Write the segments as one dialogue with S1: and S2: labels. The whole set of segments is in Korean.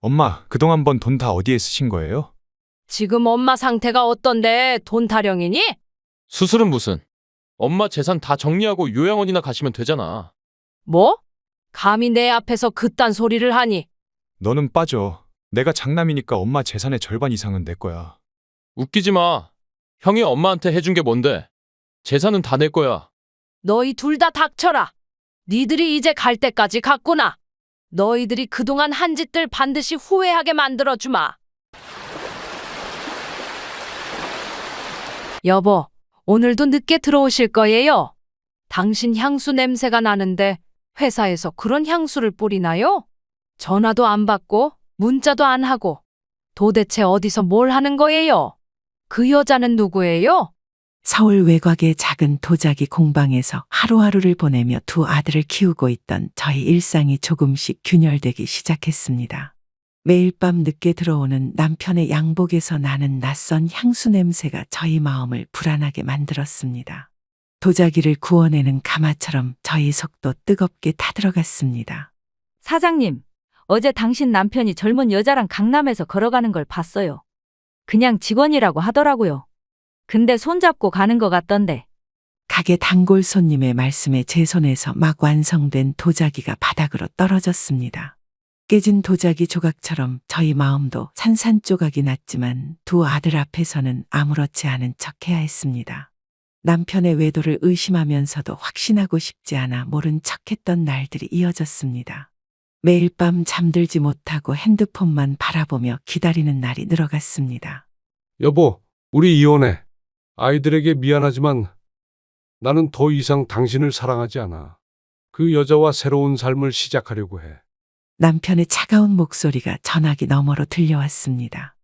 S1: 엄마, 그동안 번 돈 다 어디에 쓰신 거예요?
S2: 지금 엄마 상태가 어떤데 돈 타령이니?
S3: 수술은 무슨? 엄마 재산 다 정리하고 요양원이나 가시면 되잖아.
S2: 뭐? 감히 내 앞에서 그딴 소리를 하니?
S1: 너는 빠져. 내가 장남이니까 엄마 재산의 절반 이상은 내 거야.
S3: 웃기지 마. 형이 엄마한테 해준 게 뭔데? 재산은 다 내 거야.
S2: 너희 둘 다 닥쳐라. 니들이 이제 갈 때까지 갔구나. 너희들이 그동안 한 짓들 반드시 후회하게 만들어주마. 여보, 오늘도 늦게 들어오실 거예요? 당신 향수 냄새가 나는데 회사에서 그런 향수를 뿌리나요? 전화도 안 받고 문자도 안 하고 도대체 어디서 뭘 하는 거예요? 그 여자는 누구예요?
S4: 서울 외곽의 작은 도자기 공방에서 하루하루를 보내며 두 아들을 키우고 있던 저희 일상이 조금씩 균열되기 시작했습니다. 매일 밤 늦게 들어오는 남편의 양복에서 나는 낯선 향수 냄새가 저희 마음을 불안하게 만들었습니다. 도자기를 구워내는 가마처럼 저희 속도 뜨겁게 타들어갔습니다.
S5: 사장님, 어제 당신 남편이 젊은 여자랑 강남에서 걸어가는 걸 봤어요. 그냥 직원이라고 하더라고요. 근데 손잡고 가는 것 같던데.
S4: 가게 단골 손님의 말씀에 제 손에서 막 완성된 도자기가 바닥으로 떨어졌습니다. 깨진 도자기 조각처럼 저희 마음도 산산조각이 났지만 두 아들 앞에서는 아무렇지 않은 척해야 했습니다. 남편의 외도를 의심하면서도 확신하고 싶지 않아 모른 척했던 날들이 이어졌습니다. 매일 밤 잠들지 못하고 핸드폰만 바라보며 기다리는 날이 늘어갔습니다.
S6: 여보, 우리 이혼해. 아이들에게 미안하지만 나는 더 이상 당신을 사랑하지 않아. 그 여자와 새로운 삶을 시작하려고 해.
S4: 남편의 차가운 목소리가 전화기 너머로 들려왔습니다.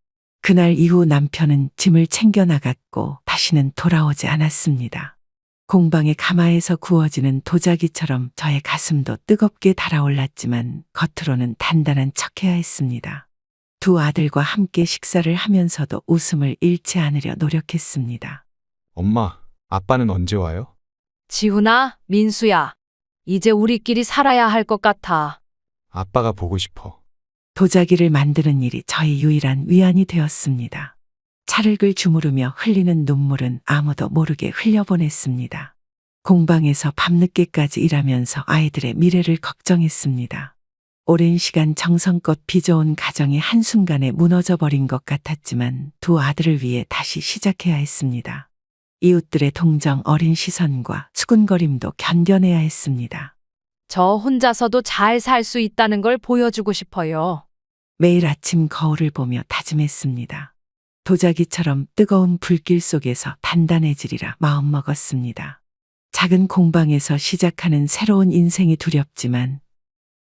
S4: 그날 이후 남편은 짐을 챙겨 나갔고 다시는 돌아오지 않았습니다. 공방의 가마에서 구워지는 도자기처럼 저의 가슴도 뜨겁게 달아올랐지만 겉으로는 단단한 척해야 했습니다. 두 아들과 함께 식사를 하면서도 웃음을 잃지 않으려 노력했습니다.
S1: 엄마, 아빠는 언제 와요?
S2: 지훈아, 민수야. 이제 우리끼리 살아야 할 것 같아.
S1: 아빠가 보고 싶어.
S4: 도자기를 만드는 일이 저희 유일한 위안이 되었습니다. 찰흙을 주무르며 흘리는 눈물은 아무도 모르게 흘려보냈습니다. 공방에서 밤늦게까지 일하면서 아이들의 미래를 걱정했습니다. 오랜 시간 정성껏 빚어온 가정이 한순간에 무너져버린 것 같았지만 두 아들을 위해 다시 시작해야 했습니다. 이웃들의 동정 어린 시선과 수군거림도 견뎌내야 했습니다.
S2: 저 혼자서도 잘 살 수 있다는 걸 보여주고 싶어요.
S4: 매일 아침 거울을 보며 다짐했습니다. 도자기처럼 뜨거운 불길 속에서 단단해지리라 마음먹었습니다. 작은 공방에서 시작하는 새로운 인생이 두렵지만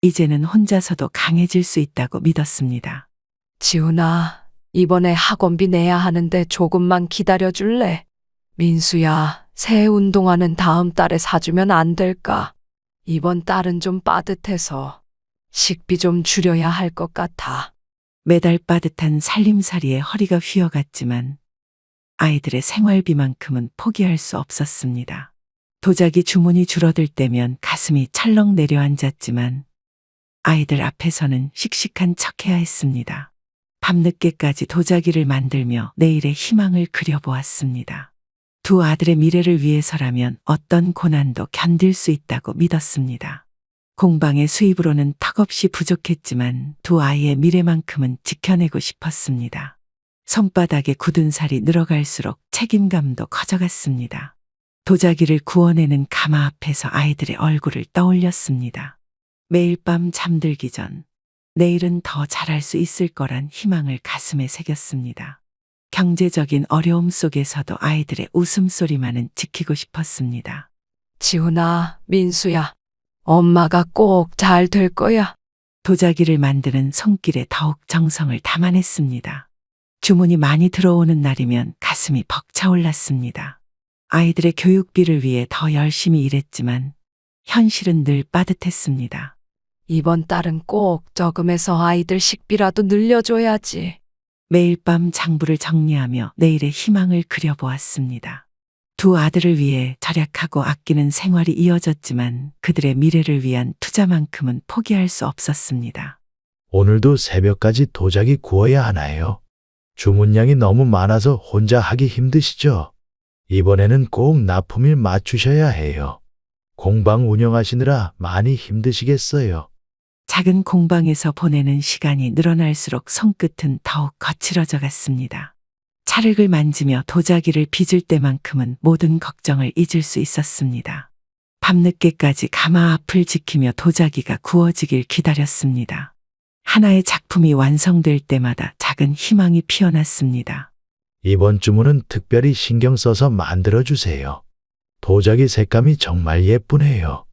S4: 이제는 혼자서도 강해질 수 있다고 믿었습니다.
S2: 지훈아, 이번에 학원비 내야 하는데 조금만 기다려줄래? 민수야, 새 운동화는 다음 달에 사주면 안 될까? 이번 달은 좀 빠듯해서 식비 좀 줄여야 할 것 같아.
S4: 매달 빠듯한 살림살이에 허리가 휘어갔지만 아이들의 생활비만큼은 포기할 수 없었습니다. 도자기 주문이 줄어들 때면 가슴이 철렁 내려앉았지만 아이들 앞에서는 씩씩한 척해야 했습니다. 밤늦게까지 도자기를 만들며 내일의 희망을 그려보았습니다. 두 아들의 미래를 위해서라면 어떤 고난도 견딜 수 있다고 믿었습니다. 공방의 수입으로는 턱없이 부족했지만 두 아이의 미래만큼은 지켜내고 싶었습니다. 손바닥에 굳은 살이 늘어갈수록 책임감도 커져갔습니다. 도자기를 구워내는 가마 앞에서 아이들의 얼굴을 떠올렸습니다. 매일 밤 잠들기 전 내일은 더 잘할 수 있을 거란 희망을 가슴에 새겼습니다. 경제적인 어려움 속에서도 아이들의 웃음소리만은 지키고 싶었습니다.
S2: 지훈아, 민수야, 엄마가 꼭 잘 될 거야.
S4: 도자기를 만드는 손길에 더욱 정성을 담아냈습니다. 주문이 많이 들어오는 날이면 가슴이 벅차올랐습니다. 아이들의 교육비를 위해 더 열심히 일했지만 현실은 늘 빠듯했습니다.
S2: 이번 달은 꼭 저금해서 아이들 식비라도 늘려줘야지.
S4: 매일 밤 장부를 정리하며 내일의 희망을 그려보았습니다. 두 아들을 위해 절약하고 아끼는 생활이 이어졌지만 그들의 미래를 위한 투자만큼은 포기할 수 없었습니다.
S7: 오늘도 새벽까지 도자기 구워야 하나요? 주문량이 너무 많아서 혼자 하기 힘드시죠? 이번에는 꼭 납품일 맞추셔야 해요. 공방 운영하시느라 많이 힘드시겠어요.
S4: 작은 공방에서 보내는 시간이 늘어날수록 손끝은 더욱 거칠어져 갔습니다. 찰흙을 만지며 도자기를 빚을 때만큼은 모든 걱정을 잊을 수 있었습니다. 밤늦게까지 가마 앞을 지키며 도자기가 구워지길 기다렸습니다. 하나의 작품이 완성될 때마다 작은 희망이 피어났습니다.
S7: 이번 주문은 특별히 신경 써서 만들어주세요. 도자기 색감이 정말 예쁘네요.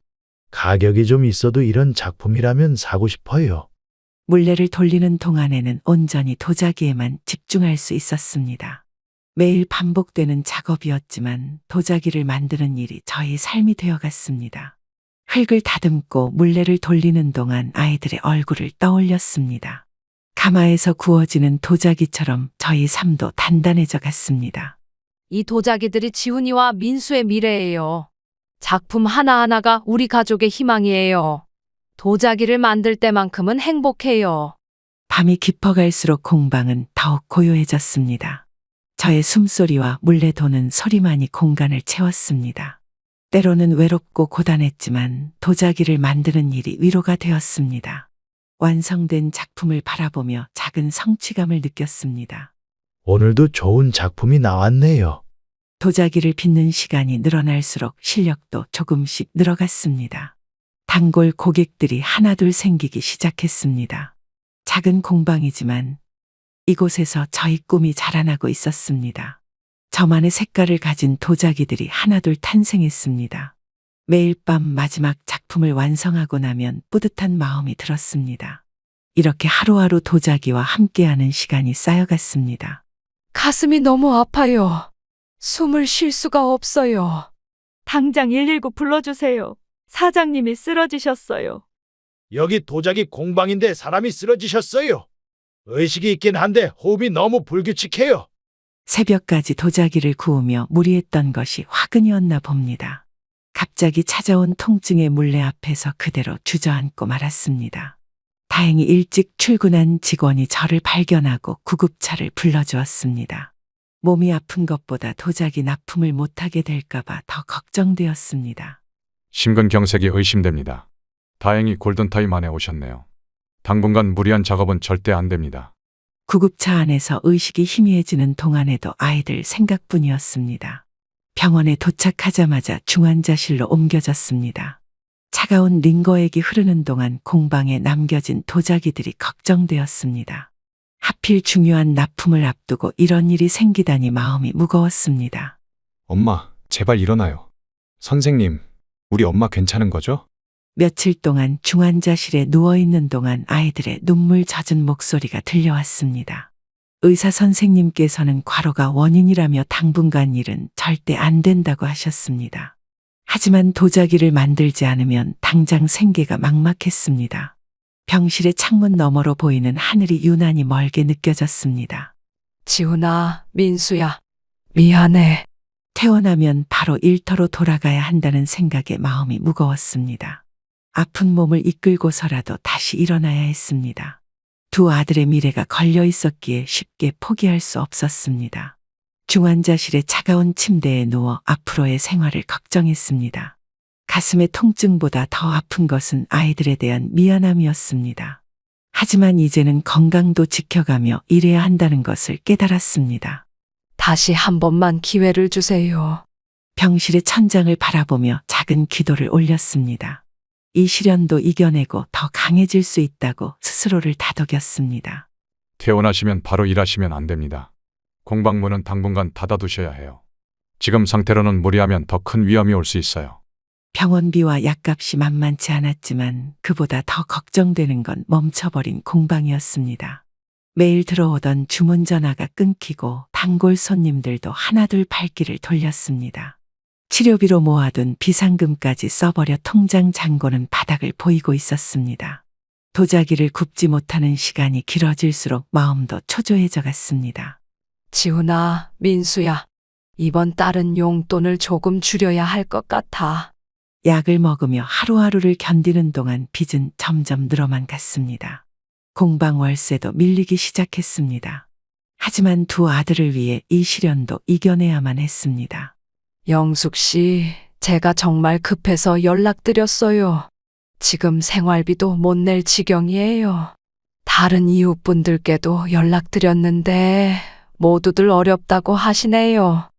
S7: 가격이 좀 있어도 이런 작품이라면 사고 싶어요.
S4: 물레를 돌리는 동안에는 온전히 도자기에만 집중할 수 있었습니다. 매일 반복되는 작업이었지만 도자기를 만드는 일이 저희 삶이 되어갔습니다. 흙을 다듬고 물레를 돌리는 동안 아이들의 얼굴을 떠올렸습니다. 가마에서 구워지는 도자기처럼 저희 삶도 단단해져 갔습니다.
S2: 이 도자기들이 지훈이와 민수의 미래예요. 작품 하나하나가 우리 가족의 희망이에요. 도자기를 만들 때만큼은 행복해요.
S4: 밤이 깊어갈수록 공방은 더욱 고요해졌습니다. 저의 숨소리와 물레 도는 소리만이 공간을 채웠습니다. 때로는 외롭고 고단했지만 도자기를 만드는 일이 위로가 되었습니다. 완성된 작품을 바라보며 작은 성취감을 느꼈습니다.
S7: 오늘도 좋은 작품이 나왔네요.
S4: 도자기를 빚는 시간이 늘어날수록 실력도 조금씩 늘어갔습니다. 단골 고객들이 하나둘 생기기 시작했습니다. 작은 공방이지만 이곳에서 저희 꿈이 자라나고 있었습니다. 저만의 색깔을 가진 도자기들이 하나둘 탄생했습니다. 매일 밤 마지막 작품을 완성하고 나면 뿌듯한 마음이 들었습니다. 이렇게 하루하루 도자기와 함께하는 시간이 쌓여갔습니다.
S2: 가슴이 너무 아파요. 숨을 쉴 수가 없어요.
S5: 당장 119 불러주세요. 사장님이 쓰러지셨어요.
S7: 여기 도자기 공방인데 사람이 쓰러지셨어요. 의식이 있긴 한데 호흡이 너무 불규칙해요.
S4: 새벽까지 도자기를 구우며 무리했던 것이 화근이었나 봅니다. 갑자기 찾아온 통증의 물레 앞에서 그대로 주저앉고 말았습니다. 다행히 일찍 출근한 직원이 저를 발견하고 구급차를 불러주었습니다. 몸이 아픈 것보다 도자기 납품을 못하게 될까봐 더 걱정되었습니다.
S1: 심근경색이 의심됩니다. 다행히 골든타임 안에 오셨네요. 당분간 무리한 작업은 절대 안 됩니다.
S4: 구급차 안에서 의식이 희미해지는 동안에도 아이들 생각뿐이었습니다. 병원에 도착하자마자 중환자실로 옮겨졌습니다. 차가운 링거액이 흐르는 동안 공방에 남겨진 도자기들이 걱정되었습니다. 하필 중요한 납품을 앞두고 이런 일이 생기다니 마음이 무거웠습니다.
S1: 엄마, 제발 일어나요. 선생님, 우리 엄마 괜찮은 거죠?
S4: 며칠 동안 중환자실에 누워있는 동안 아이들의 눈물 젖은 목소리가 들려왔습니다. 의사 선생님께서는 과로가 원인이라며 당분간 일은 절대 안 된다고 하셨습니다. 하지만 도자기를 만들지 않으면 당장 생계가 막막했습니다. 병실의 창문 너머로 보이는 하늘이 유난히 멀게 느껴졌습니다.
S2: 지훈아, 민수야, 미안해.
S4: 퇴원하면 바로 일터로 돌아가야 한다는 생각에 마음이 무거웠습니다. 아픈 몸을 이끌고서라도 다시 일어나야 했습니다. 두 아들의 미래가 걸려 있었기에 쉽게 포기할 수 없었습니다. 중환자실의 차가운 침대에 누워 앞으로의 생활을 걱정했습니다. 가슴의 통증보다 더 아픈 것은 아이들에 대한 미안함이었습니다. 하지만 이제는 건강도 지켜가며 일해야 한다는 것을 깨달았습니다.
S2: 다시 한 번만 기회를 주세요.
S4: 병실의 천장을 바라보며 작은 기도를 올렸습니다. 이 시련도 이겨내고 더 강해질 수 있다고 스스로를 다독였습니다.
S1: 퇴원하시면 바로 일하시면 안 됩니다. 공방문은 당분간 닫아두셔야 해요. 지금 상태로는 무리하면 더 큰 위험이 올 수 있어요.
S4: 병원비와 약값이 만만치 않았지만 그보다 더 걱정되는 건 멈춰버린 공방이었습니다. 매일 들어오던 주문 전화가 끊기고 단골 손님들도 하나둘 발길을 돌렸습니다. 치료비로 모아둔 비상금까지 써버려 통장 잔고는 바닥을 보이고 있었습니다. 도자기를 굽지 못하는 시간이 길어질수록 마음도 초조해져 갔습니다.
S2: 지훈아, 민수야, 이번 달은 용돈을 조금 줄여야 할 것 같아.
S4: 약을 먹으며 하루하루를 견디는 동안 빚은 점점 늘어만 갔습니다. 공방 월세도 밀리기 시작했습니다. 하지만 두 아들을 위해 이 시련도 이겨내야만 했습니다.
S2: 영숙 씨, 제가 정말 급해서 연락드렸어요. 지금 생활비도 못 낼 지경이에요. 다른 이웃분들께도 연락드렸는데 모두들 어렵다고 하시네요.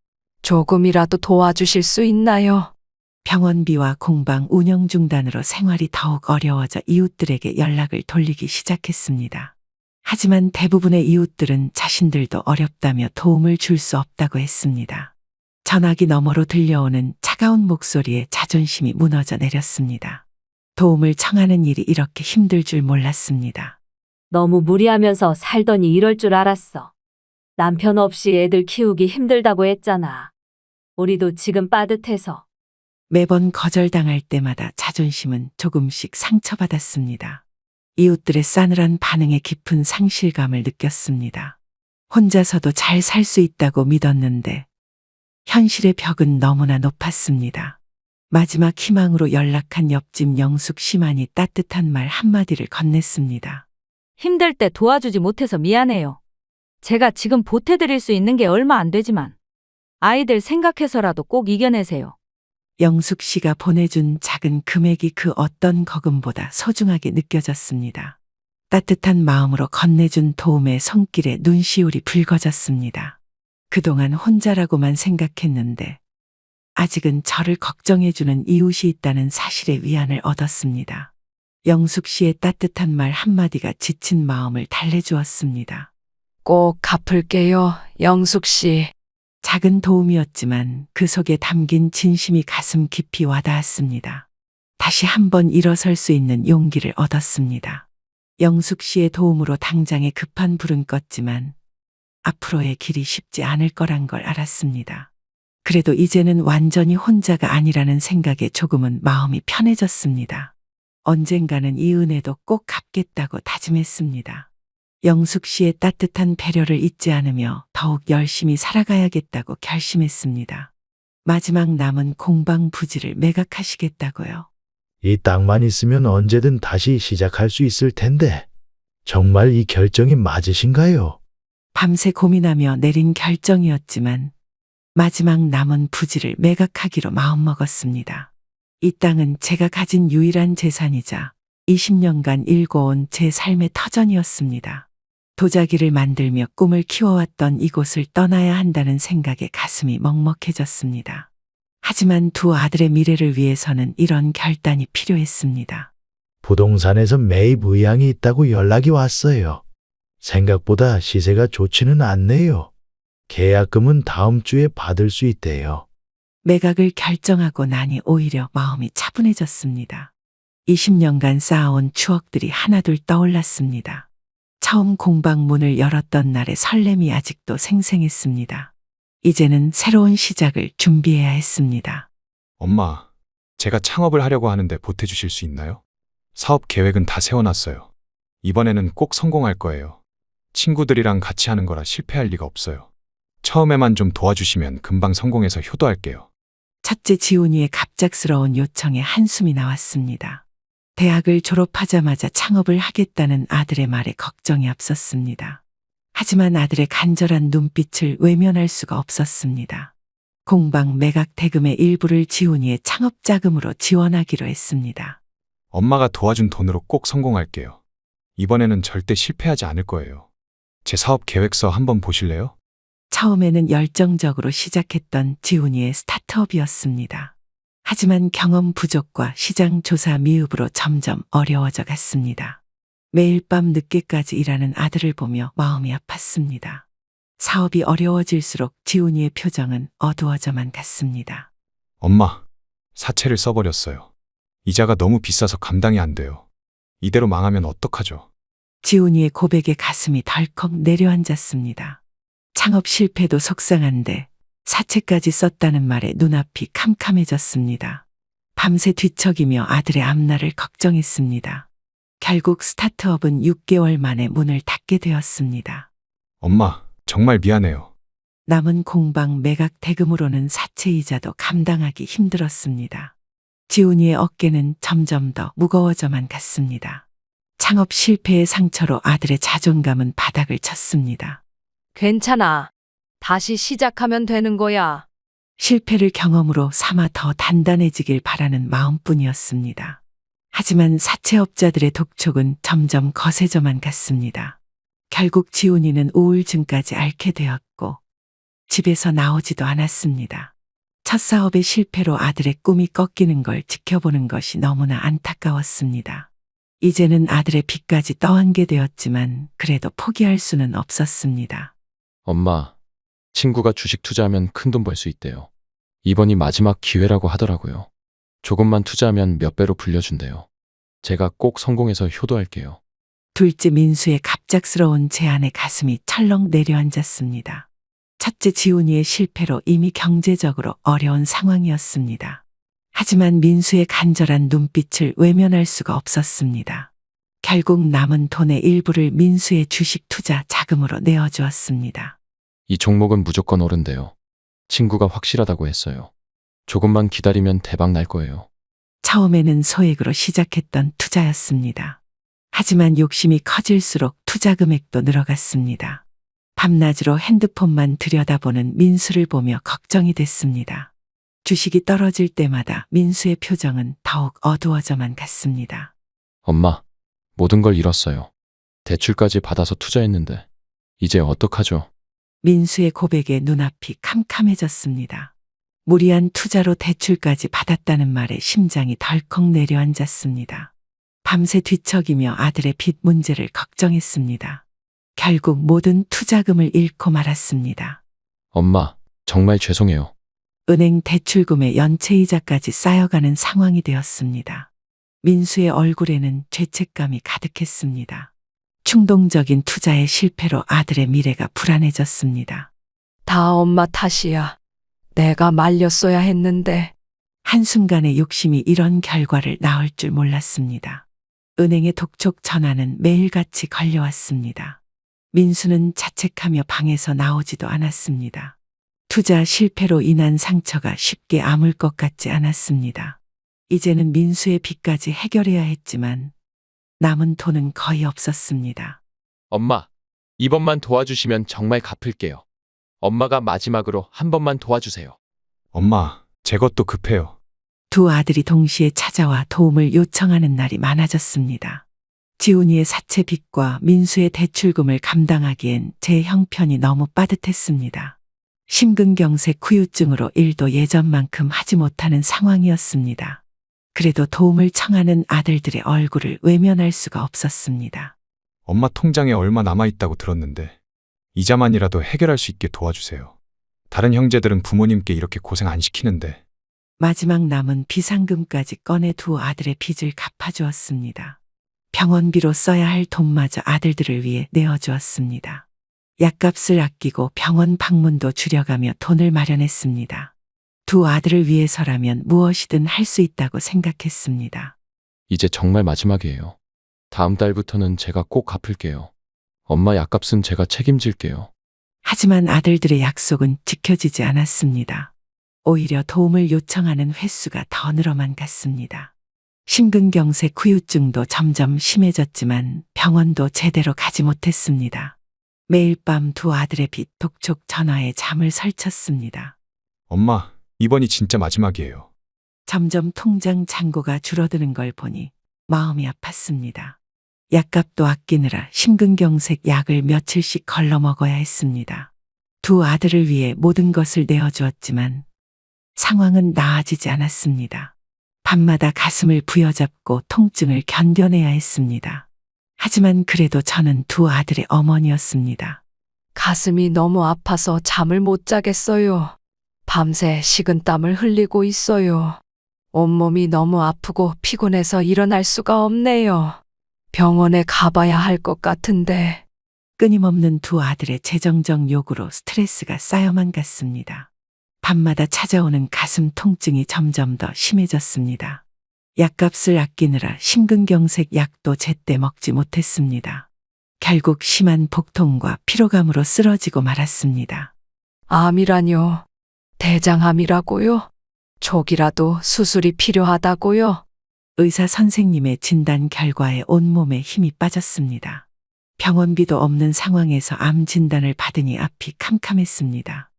S2: 조금이라도 도와주실 수 있나요?
S4: 병원비와 공방 운영 중단으로 생활이 더욱 어려워져 이웃들에게 연락을 돌리기 시작했습니다. 하지만 대부분의 이웃들은 자신들도 어렵다며 도움을 줄 수 없다고 했습니다. 전화기 너머로 들려오는 차가운 목소리에 자존심이 무너져 내렸습니다. 도움을 청하는 일이 이렇게 힘들 줄 몰랐습니다.
S5: 너무 무리하면서 살더니 이럴 줄 알았어. 남편 없이 애들 키우기 힘들다고 했잖아. 우리도 지금 빠듯해서.
S4: 매번 거절당할 때마다 자존심은 조금씩 상처받았습니다. 이웃들의 싸늘한 반응에 깊은 상실감을 느꼈습니다. 혼자서도 잘 살 수 있다고 믿었는데 현실의 벽은 너무나 높았습니다. 마지막 희망으로 연락한 옆집 영숙 씨만이 따뜻한 말 한마디를 건넸습니다.
S5: 힘들 때 도와주지 못해서 미안해요. 제가 지금 보태드릴 수 있는 게 얼마 안 되지만 아이들 생각해서라도 꼭 이겨내세요.
S4: 영숙 씨가 보내준 작은 금액이 그 어떤 거금보다 소중하게 느껴졌습니다. 따뜻한 마음으로 건네준 도움의 손길에 눈시울이 붉어졌습니다. 그동안 혼자라고만 생각했는데 아직은 저를 걱정해주는 이웃이 있다는 사실에 위안을 얻었습니다. 영숙 씨의 따뜻한 말 한마디가 지친 마음을 달래주었습니다.
S2: 꼭 갚을게요, 영숙 씨.
S4: 작은 도움이었지만 그 속에 담긴 진심이 가슴 깊이 와닿았습니다. 다시 한번 일어설 수 있는 용기를 얻었습니다. 영숙 씨의 도움으로 당장의 급한 불은 껐지만 앞으로의 길이 쉽지 않을 거란 걸 알았습니다. 그래도 이제는 완전히 혼자가 아니라는 생각에 조금은 마음이 편해졌습니다. 언젠가는 이 은혜도 꼭 갚겠다고 다짐했습니다. 영숙 씨의 따뜻한 배려를 잊지 않으며 더욱 열심히 살아가야겠다고 결심했습니다. 마지막 남은 공방 부지를 매각하시겠다고요.
S7: 이 땅만 있으면 언제든 다시 시작할 수 있을 텐데 정말 이 결정이 맞으신가요?
S4: 밤새 고민하며 내린 결정이었지만 마지막 남은 부지를 매각하기로 마음먹었습니다. 이 땅은 제가 가진 유일한 재산이자 20년간 일궈온 제 삶의 터전이었습니다. 도자기를 만들며 꿈을 키워왔던 이곳을 떠나야 한다는 생각에 가슴이 먹먹해졌습니다. 하지만 두 아들의 미래를 위해서는 이런 결단이 필요했습니다.
S7: 부동산에서 매입 의향이 있다고 연락이 왔어요. 생각보다 시세가 좋지는 않네요. 계약금은 다음 주에 받을 수 있대요.
S4: 매각을 결정하고 나니 오히려 마음이 차분해졌습니다. 20년간 쌓아온 추억들이 하나둘 떠올랐습니다. 처음 공방 문을 열었던 날의 설렘이 아직도 생생했습니다. 이제는 새로운 시작을 준비해야 했습니다.
S8: 엄마, 제가 창업을 하려고 하는데 보태주실 수 있나요? 사업 계획은 다 세워놨어요. 이번에는 꼭 성공할 거예요. 친구들이랑 같이 하는 거라 실패할 리가 없어요. 처음에만 좀 도와주시면 금방 성공해서 효도할게요.
S4: 첫째 지훈이의 갑작스러운 요청에 한숨이 나왔습니다. 대학을 졸업하자마자 창업을 하겠다는 아들의 말에 걱정이 앞섰습니다. 하지만 아들의 간절한 눈빛을 외면할 수가 없었습니다. 공방 매각 대금의 일부를 지훈이의 창업 자금으로 지원하기로 했습니다.
S8: 엄마가 도와준 돈으로 꼭 성공할게요. 이번에는 절대 실패하지 않을 거예요. 제 사업 계획서 한번 보실래요?
S4: 처음에는 열정적으로 시작했던 지훈이의 스타트업이었습니다. 하지만 경험 부족과 시장 조사 미흡으로 점점 어려워져 갔습니다. 매일 밤 늦게까지 일하는 아들을 보며 마음이 아팠습니다. 사업이 어려워질수록 지훈이의 표정은 어두워져만 갔습니다.
S8: 엄마, 사채를 써버렸어요. 이자가 너무 비싸서 감당이 안 돼요. 이대로 망하면 어떡하죠?
S4: 지훈이의 고백에 가슴이 덜컥 내려앉았습니다. 창업 실패도 속상한데 사채까지 썼다는 말에 눈앞이 캄캄해졌습니다. 밤새 뒤척이며 아들의 앞날을 걱정했습니다. 결국 스타트업은 6개월 만에 문을 닫게 되었습니다.
S8: 엄마, 정말 미안해요.
S4: 남은 공방 매각 대금으로는 사채 이자도 감당하기 힘들었습니다. 지훈이의 어깨는 점점 더 무거워져만 갔습니다. 창업 실패의 상처로 아들의 자존감은 바닥을 쳤습니다.
S2: 괜찮아. 다시 시작하면 되는 거야.
S4: 실패를 경험으로 삼아 더 단단해지길 바라는 마음뿐이었습니다. 하지만 사채업자들의 독촉은 점점 거세져만 갔습니다. 결국 지훈이는 우울증까지 앓게 되었고 집에서 나오지도 않았습니다. 첫 사업의 실패로 아들의 꿈이 꺾이는 걸 지켜보는 것이 너무나 안타까웠습니다. 이제는 아들의 빚까지 떠안게 되었지만 그래도 포기할 수는 없었습니다.
S3: 엄마, 친구가 주식 투자하면 큰 돈 벌 수 있대요. 이번이 마지막 기회라고 하더라고요. 조금만 투자하면 몇 배로 불려준대요. 제가 꼭 성공해서 효도할게요.
S4: 둘째 민수의 갑작스러운 제안에 가슴이 철렁 내려앉았습니다. 첫째 지훈이의 실패로 이미 경제적으로 어려운 상황이었습니다. 하지만 민수의 간절한 눈빛을 외면할 수가 없었습니다. 결국 남은 돈의 일부를 민수의 주식 투자 자금으로 내어주었습니다.
S3: 이 종목은 무조건 오른대요. 친구가 확실하다고 했어요. 조금만 기다리면 대박 날 거예요.
S4: 처음에는 소액으로 시작했던 투자였습니다. 하지만 욕심이 커질수록 투자 금액도 늘어갔습니다. 밤낮으로 핸드폰만 들여다보는 민수를 보며 걱정이 됐습니다. 주식이 떨어질 때마다 민수의 표정은 더욱 어두워져만 갔습니다.
S3: 엄마, 모든 걸 잃었어요. 대출까지 받아서 투자했는데 이제 어떡하죠?
S4: 민수의 고백에 눈앞이 캄캄해졌습니다. 무리한 투자로 대출까지 받았다는 말에 심장이 덜컥 내려앉았습니다. 밤새 뒤척이며 아들의 빚 문제를 걱정했습니다. 결국 모든 투자금을 잃고 말았습니다.
S3: 엄마, 정말 죄송해요.
S4: 은행 대출금의 연체이자까지 쌓여가는 상황이 되었습니다. 민수의 얼굴에는 죄책감이 가득했습니다. 충동적인 투자의 실패로 아들의 미래가 불안해졌습니다.
S2: 다 엄마 탓이야. 내가 말렸어야 했는데.
S4: 한순간의 욕심이 이런 결과를 낳을 줄 몰랐습니다. 은행의 독촉 전화는 매일같이 걸려왔습니다. 민수는 자책하며 방에서 나오지도 않았습니다. 투자 실패로 인한 상처가 쉽게 아물 것 같지 않았습니다. 이제는 민수의 빚까지 해결해야 했지만 남은 돈은 거의 없었습니다.
S3: 엄마, 이번만 도와주시면 정말 갚을게요. 엄마가 마지막으로 한 번만 도와주세요.
S8: 엄마, 제 것도 급해요.
S4: 두 아들이 동시에 찾아와 도움을 요청하는 날이 많아졌습니다. 지훈이의 사채 빚과 민수의 대출금을 감당하기엔 제 형편이 너무 빠듯했습니다. 심근경색 후유증으로 일도 예전만큼 하지 못하는 상황이었습니다. 그래도 도움을 청하는 아들들의 얼굴을 외면할 수가 없었습니다.
S8: 엄마 통장에 얼마 남아있다고 들었는데 이자만이라도 해결할 수 있게 도와주세요. 다른 형제들은 부모님께 이렇게 고생 안 시키는데.
S4: 마지막 남은 비상금까지 꺼내 두 아들의 빚을 갚아주었습니다. 병원비로 써야 할 돈마저 아들들을 위해 내어주었습니다. 약값을 아끼고 병원 방문도 줄여가며 돈을 마련했습니다. 두 아들을 위해서라면 무엇이든 할 수 있다고 생각했습니다.
S3: 이제 정말 마지막이에요. 다음 달부터는 제가 꼭 갚을게요. 엄마 약값은 제가 책임질게요.
S4: 하지만 아들들의 약속은 지켜지지 않았습니다. 오히려 도움을 요청하는 횟수가 더 늘어만 갔습니다. 심근경색 후유증도 점점 심해졌지만 병원도 제대로 가지 못했습니다. 매일 밤 두 아들의 빚 독촉 전화에 잠을 설쳤습니다.
S8: 엄마, 이번이 진짜 마지막이에요.
S4: 점점 통장 잔고가 줄어드는 걸 보니 마음이 아팠습니다. 약값도 아끼느라 심근경색 약을 며칠씩 걸러 먹어야 했습니다. 두 아들을 위해 모든 것을 내어주었지만 상황은 나아지지 않았습니다. 밤마다 가슴을 부여잡고 통증을 견뎌내야 했습니다. 하지만 그래도 저는 두 아들의 어머니였습니다.
S2: 가슴이 너무 아파서 잠을 못 자겠어요. 밤새 식은땀을 흘리고 있어요. 온몸이 너무 아프고 피곤해서 일어날 수가 없네요. 병원에 가봐야 할 것 같은데.
S4: 끊임없는 두 아들의 재정적 요구로 스트레스가 쌓여만 갔습니다. 밤마다 찾아오는 가슴 통증이 점점 더 심해졌습니다. 약값을 아끼느라 심근경색 약도 제때 먹지 못했습니다. 결국 심한 복통과 피로감으로 쓰러지고 말았습니다.
S2: 암이라뇨. 대장암이라고요? 족이라도 수술이 필요하다고요?
S4: 의사 선생님의 진단 결과에 온몸에 힘이 빠졌습니다. 병원비도 없는 상황에서 암 진단을 받으니 앞이 캄캄했습니다.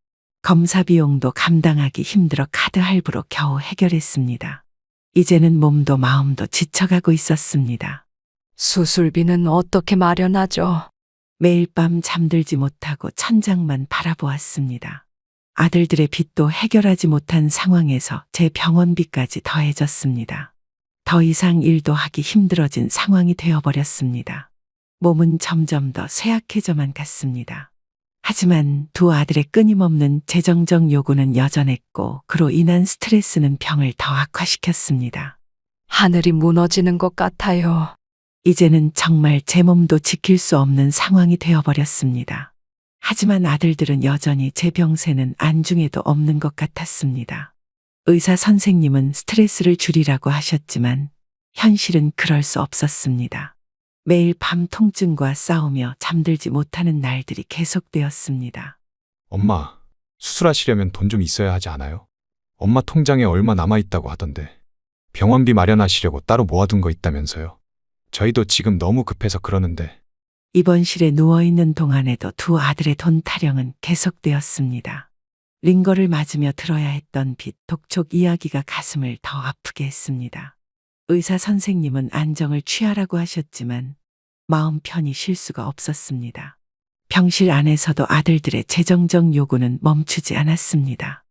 S4: 검사 비용도 감당하기 힘들어 카드 할부로 겨우 해결했습니다. 이제는 몸도 마음도 지쳐가고 있었습니다.
S2: 수술비는 어떻게 마련하죠?
S4: 매일 밤 잠들지 못하고 천장만 바라보았습니다. 아들들의 빚도 해결하지 못한 상황에서 제 병원비까지 더해졌습니다. 더 이상 일도 하기 힘들어진 상황이 되어버렸습니다. 몸은 점점 더 쇠약해져만 갔습니다. 하지만 두 아들의 끊임없는 재정적 요구는 여전했고 그로 인한 스트레스는 병을 더 악화시켰습니다.
S2: 하늘이 무너지는 것 같아요.
S4: 이제는 정말 제 몸도 지킬 수 없는 상황이 되어버렸습니다. 하지만 아들들은 여전히 제 병세는 안중에도 없는 것 같았습니다. 의사 선생님은 스트레스를 줄이라고 하셨지만 현실은 그럴 수 없었습니다. 매일 밤 통증과 싸우며 잠들지 못하는 날들이 계속되었습니다.
S8: 엄마, 수술하시려면 돈 좀 있어야 하지 않아요? 엄마 통장에 얼마 남아있다고 하던데. 병원비 마련하시려고 따로 모아둔 거 있다면서요. 저희도 지금 너무 급해서 그러는데.
S4: 입원실에 누워있는 동안에도 두 아들의 돈 타령은 계속되었습니다. 링거를 맞으며 들어야 했던 빚, 독촉 이야기가 가슴을 더 아프게 했습니다. 의사 선생님은 안정을 취하라고 하셨지만 마음 편히 쉴 수가 없었습니다. 병실 안에서도 아들들의 재정적 요구는 멈추지 않았습니다.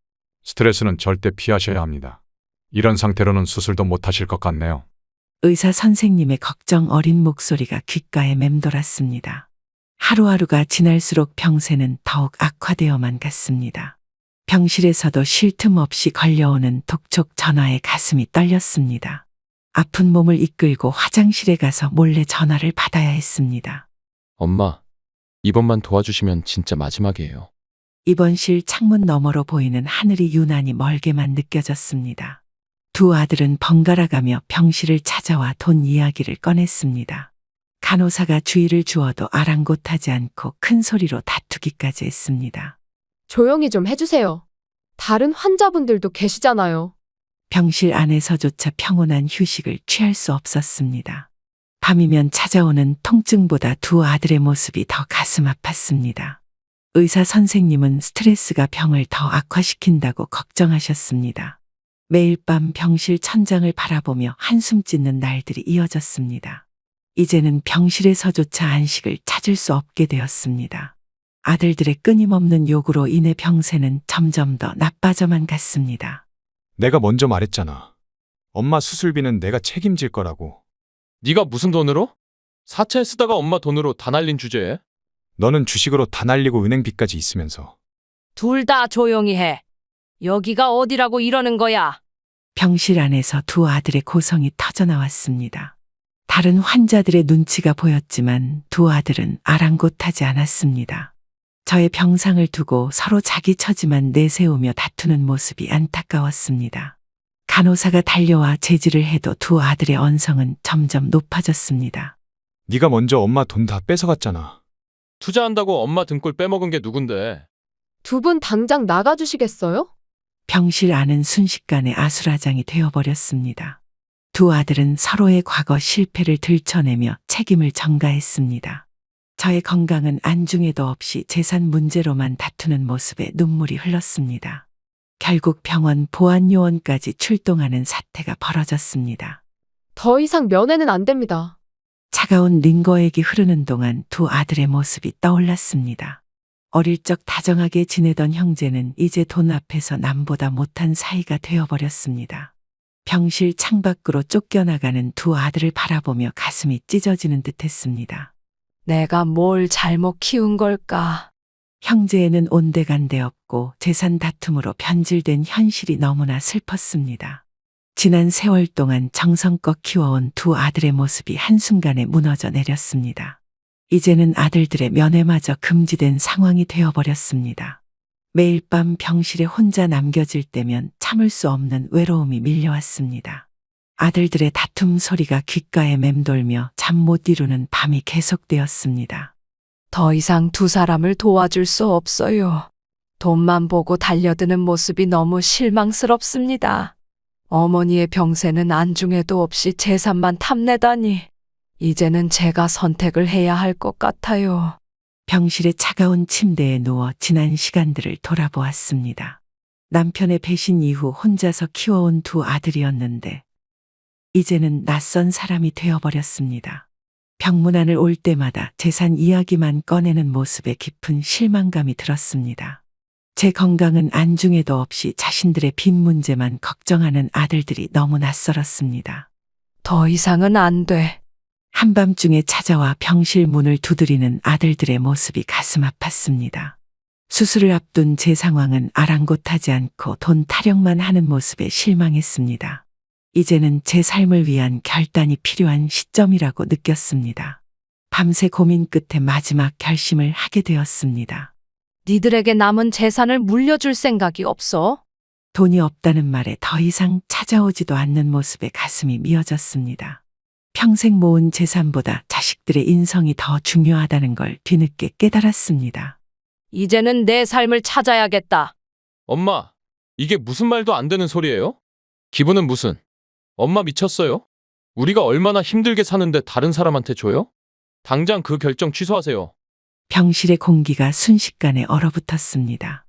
S1: 스트레스는 절대 피하셔야 합니다. 이런 상태로는 수술도 못 하실 것 같네요.
S4: 의사 선생님의 걱정 어린 목소리가 귓가에 맴돌았습니다. 하루하루가 지날수록 병세는 더욱 악화되어만 갔습니다. 병실에서도 쉴 틈 없이 걸려오는 독촉 전화에 가슴이 떨렸습니다. 아픈 몸을 이끌고 화장실에 가서 몰래 전화를 받아야 했습니다.
S3: 엄마, 이번만 도와주시면 진짜 마지막이에요.
S4: 입원실 창문 너머로 보이는 하늘이 유난히 멀게만 느껴졌습니다. 두 아들은 번갈아가며 병실을 찾아와 돈 이야기를 꺼냈습니다. 간호사가 주의를 주어도 아랑곳하지 않고 큰 소리로 다투기까지 했습니다.
S9: 조용히 좀 해주세요. 다른 환자분들도 계시잖아요.
S4: 병실 안에서조차 평온한 휴식을 취할 수 없었습니다. 밤이면 찾아오는 통증보다 두 아들의 모습이 더 가슴 아팠습니다. 의사 선생님은 스트레스가 병을 더 악화시킨다고 걱정하셨습니다. 매일 밤 병실 천장을 바라보며 한숨 짓는 날들이 이어졌습니다. 이제는 병실에서조차 안식을 찾을 수 없게 되었습니다. 아들들의 끊임없는 요구로 인해 병세는 점점 더 나빠져만 갔습니다.
S8: 내가 먼저 말했잖아. 엄마 수술비는 내가 책임질 거라고.
S3: 네가 무슨 돈으로? 사채 쓰다가 엄마 돈으로 다 날린 주제에?
S8: 너는 주식으로 다 날리고 은행빚까지 있으면서.
S2: 둘 다 조용히 해. 여기가 어디라고 이러는 거야?
S4: 병실 안에서 두 아들의 고성이 터져나왔습니다. 다른 환자들의 눈치가 보였지만 두 아들은 아랑곳하지 않았습니다. 저의 병상을 두고 서로 자기 처지만 내세우며 다투는 모습이 안타까웠습니다. 간호사가 달려와 제지를 해도 두 아들의 언성은 점점 높아졌습니다.
S8: 네가 먼저 엄마 돈 다 뺏어갔잖아.
S3: 투자한다고 엄마 등골 빼먹은 게 누군데?
S9: 두 분 당장 나가주시겠어요?
S4: 병실 안은 순식간에 아수라장이 되어버렸습니다. 두 아들은 서로의 과거 실패를 들춰내며 책임을 전가했습니다. 저의 건강은 안중에도 없이 재산 문제로만 다투는 모습에 눈물이 흘렀습니다. 결국 병원 보안요원까지 출동하는 사태가 벌어졌습니다.
S9: 더 이상 면회는 안 됩니다.
S4: 차가운 링거액이 흐르는 동안 두 아들의 모습이 떠올랐습니다. 어릴 적 다정하게 지내던 형제는 이제 돈 앞에서 남보다 못한 사이가 되어버렸습니다. 병실 창밖으로 쫓겨나가는 두 아들을 바라보며 가슴이 찢어지는 듯했습니다.
S2: 내가 뭘 잘못 키운 걸까?
S4: 형제에는 온데간데 없고 재산 다툼으로 변질된 현실이 너무나 슬펐습니다. 지난 세월 동안 정성껏 키워온 두 아들의 모습이 한순간에 무너져 내렸습니다. 이제는 아들들의 면회마저 금지된 상황이 되어버렸습니다. 매일 밤 병실에 혼자 남겨질 때면 참을 수 없는 외로움이 밀려왔습니다. 아들들의 다툼 소리가 귓가에 맴돌며 잠 못 이루는 밤이 계속되었습니다.
S2: 더 이상 두 사람을 도와줄 수 없어요. 돈만 보고 달려드는 모습이 너무 실망스럽습니다. 어머니의 병세는 안중에도 없이 재산만 탐내다니. 이제는 제가 선택을 해야 할 것 같아요.
S4: 병실의 차가운 침대에 누워 지난 시간들을 돌아보았습니다. 남편의 배신 이후 혼자서 키워온 두 아들이었는데 이제는 낯선 사람이 되어버렸습니다. 병문안을 올 때마다 재산 이야기만 꺼내는 모습에 깊은 실망감이 들었습니다. 제 건강은 안중에도 없이 자신들의 빈 문제만 걱정하는 아들들이 너무 낯설었습니다.
S2: 더 이상은 안 돼.
S4: 한밤중에 찾아와 병실 문을 두드리는 아들들의 모습이 가슴 아팠습니다. 수술을 앞둔 제 상황은 아랑곳하지 않고 돈 타령만 하는 모습에 실망했습니다. 이제는 제 삶을 위한 결단이 필요한 시점이라고 느꼈습니다. 밤새 고민 끝에 마지막 결심을 하게 되었습니다.
S2: 니들에게 남은 재산을 물려줄 생각이 없어?
S4: 돈이 없다는 말에 더 이상 찾아오지도 않는 모습에 가슴이 미어졌습니다. 평생 모은 재산보다 자식들의 인성이 더 중요하다는 걸 뒤늦게 깨달았습니다.
S2: 이제는 내 삶을 찾아야겠다.
S3: 엄마, 이게 무슨 말도 안 되는 소리예요? 기분은 무슨? 엄마 미쳤어요? 우리가 얼마나 힘들게 사는데 다른 사람한테 줘요? 당장 그 결정 취소하세요.
S4: 병실의 공기가 순식간에 얼어붙었습니다.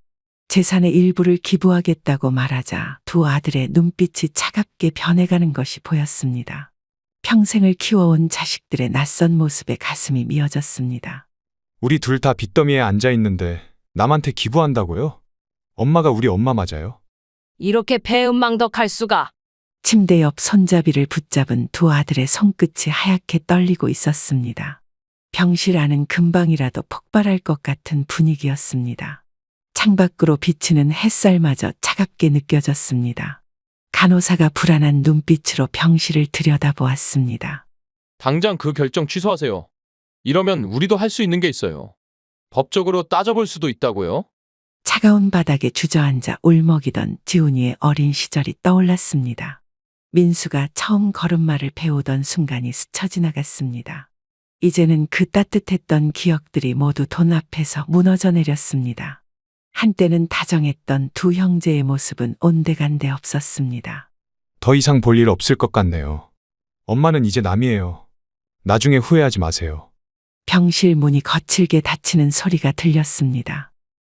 S4: 재산의 일부를 기부하겠다고 말하자 두 아들의 눈빛이 차갑게 변해가는 것이 보였습니다. 평생을 키워온 자식들의 낯선 모습에 가슴이 미어졌습니다.
S8: 우리 둘 다 빚더미에 앉아 있는데 남한테 기부한다고요? 엄마가 우리 엄마 맞아요?
S2: 이렇게 배은망덕할 수가.
S4: 침대 옆 손잡이를 붙잡은 두 아들의 손끝이 하얗게 떨리고 있었습니다. 병실 안은 금방이라도 폭발할 것 같은 분위기였습니다. 창밖으로 비치는 햇살마저 차갑게 느껴졌습니다. 간호사가 불안한 눈빛으로 병실을 들여다보았습니다.
S3: 당장 그 결정 취소하세요. 이러면 우리도 할 수 있는 게 있어요. 법적으로 따져볼 수도 있다고요.
S4: 차가운 바닥에 주저앉아 울먹이던 지훈이의 어린 시절이 떠올랐습니다. 민수가 처음 걸음마를 배우던 순간이 스쳐 지나갔습니다. 이제는 그 따뜻했던 기억들이 모두 돈 앞에서 무너져 내렸습니다. 한때는 다정했던 두 형제의 모습은 온데간데 없었습니다.
S8: 더 이상 볼 일 없을 것 같네요. 엄마는 이제 남이에요. 나중에 후회하지 마세요.
S4: 병실 문이 거칠게 닫히는 소리가 들렸습니다.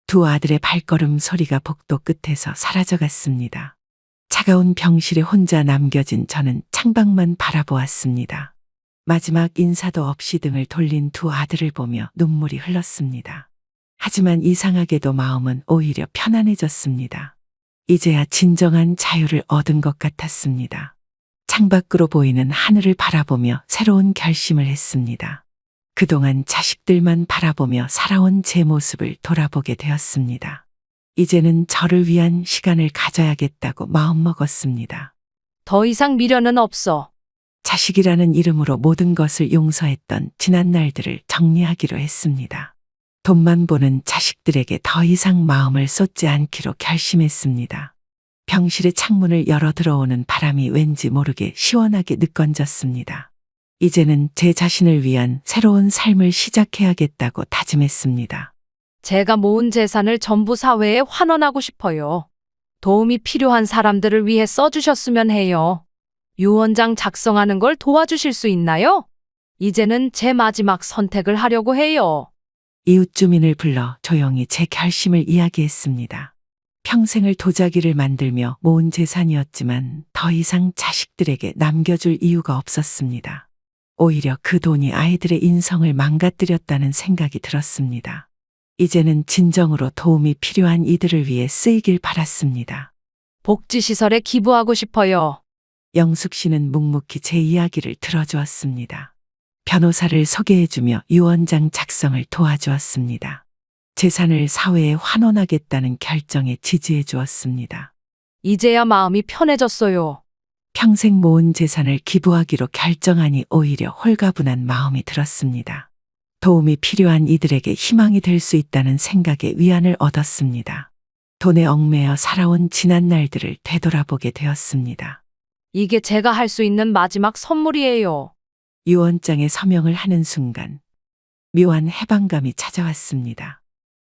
S4: 두 아들의 발걸음 소리가 복도 끝에서 사라져갔습니다. 차가운 병실에 혼자 남겨진 저는 창밖만 바라보았습니다. 마지막 인사도 없이 등을 돌린 두 아들을 보며 눈물이 흘렀습니다. 하지만 이상하게도 마음은 오히려 편안해졌습니다. 이제야 진정한 자유를 얻은 것 같았습니다. 창밖으로 보이는 하늘을 바라보며 새로운 결심을 했습니다. 그동안 자식들만 바라보며 살아온 제 모습을 돌아보게 되었습니다. 이제는 저를 위한 시간을 가져야겠다고 마음먹었습니다.
S2: 더 이상 미련은 없어.
S4: 자식이라는 이름으로 모든 것을 용서했던 지난 날들을 정리하기로 했습니다. 돈만 보는 자식들에게 더 이상 마음을 쏟지 않기로 결심했습니다. 병실의 창문을 열어 들어오는 바람이 왠지 모르게 시원하게 느껴졌습니다. 이제는 제 자신을 위한 새로운 삶을 시작해야겠다고 다짐했습니다.
S2: 제가 모은 재산을 전부 사회에 환원하고 싶어요. 도움이 필요한 사람들을 위해 써주셨으면 해요. 유언장 작성하는 걸 도와주실 수 있나요? 이제는 제 마지막 선택을 하려고 해요.
S4: 이웃 주민을 불러 조용히 제 결심을 이야기했습니다. 평생을 도자기를 만들며 모은 재산이었지만 더 이상 자식들에게 남겨줄 이유가 없었습니다. 오히려 그 돈이 아이들의 인성을 망가뜨렸다는 생각이 들었습니다. 이제는 진정으로 도움이 필요한 이들을 위해 쓰이길 바랐습니다.
S2: 복지시설에 기부하고 싶어요.
S4: 영숙 씨는 묵묵히 제 이야기를 들어주었습니다. 변호사를 소개해주며 유언장 작성을 도와주었습니다. 재산을 사회에 환원하겠다는 결정에 지지해 주었습니다.
S2: 이제야 마음이 편해졌어요.
S4: 평생 모은 재산을 기부하기로 결정하니 오히려 홀가분한 마음이 들었습니다. 도움이 필요한 이들에게 희망이 될 수 있다는 생각에 위안을 얻었습니다. 돈에 얽매여 살아온 지난 날들을 되돌아보게 되었습니다.
S2: 이게 제가 할 수 있는 마지막 선물이에요.
S4: 유언장에 서명을 하는 순간 묘한 해방감이 찾아왔습니다.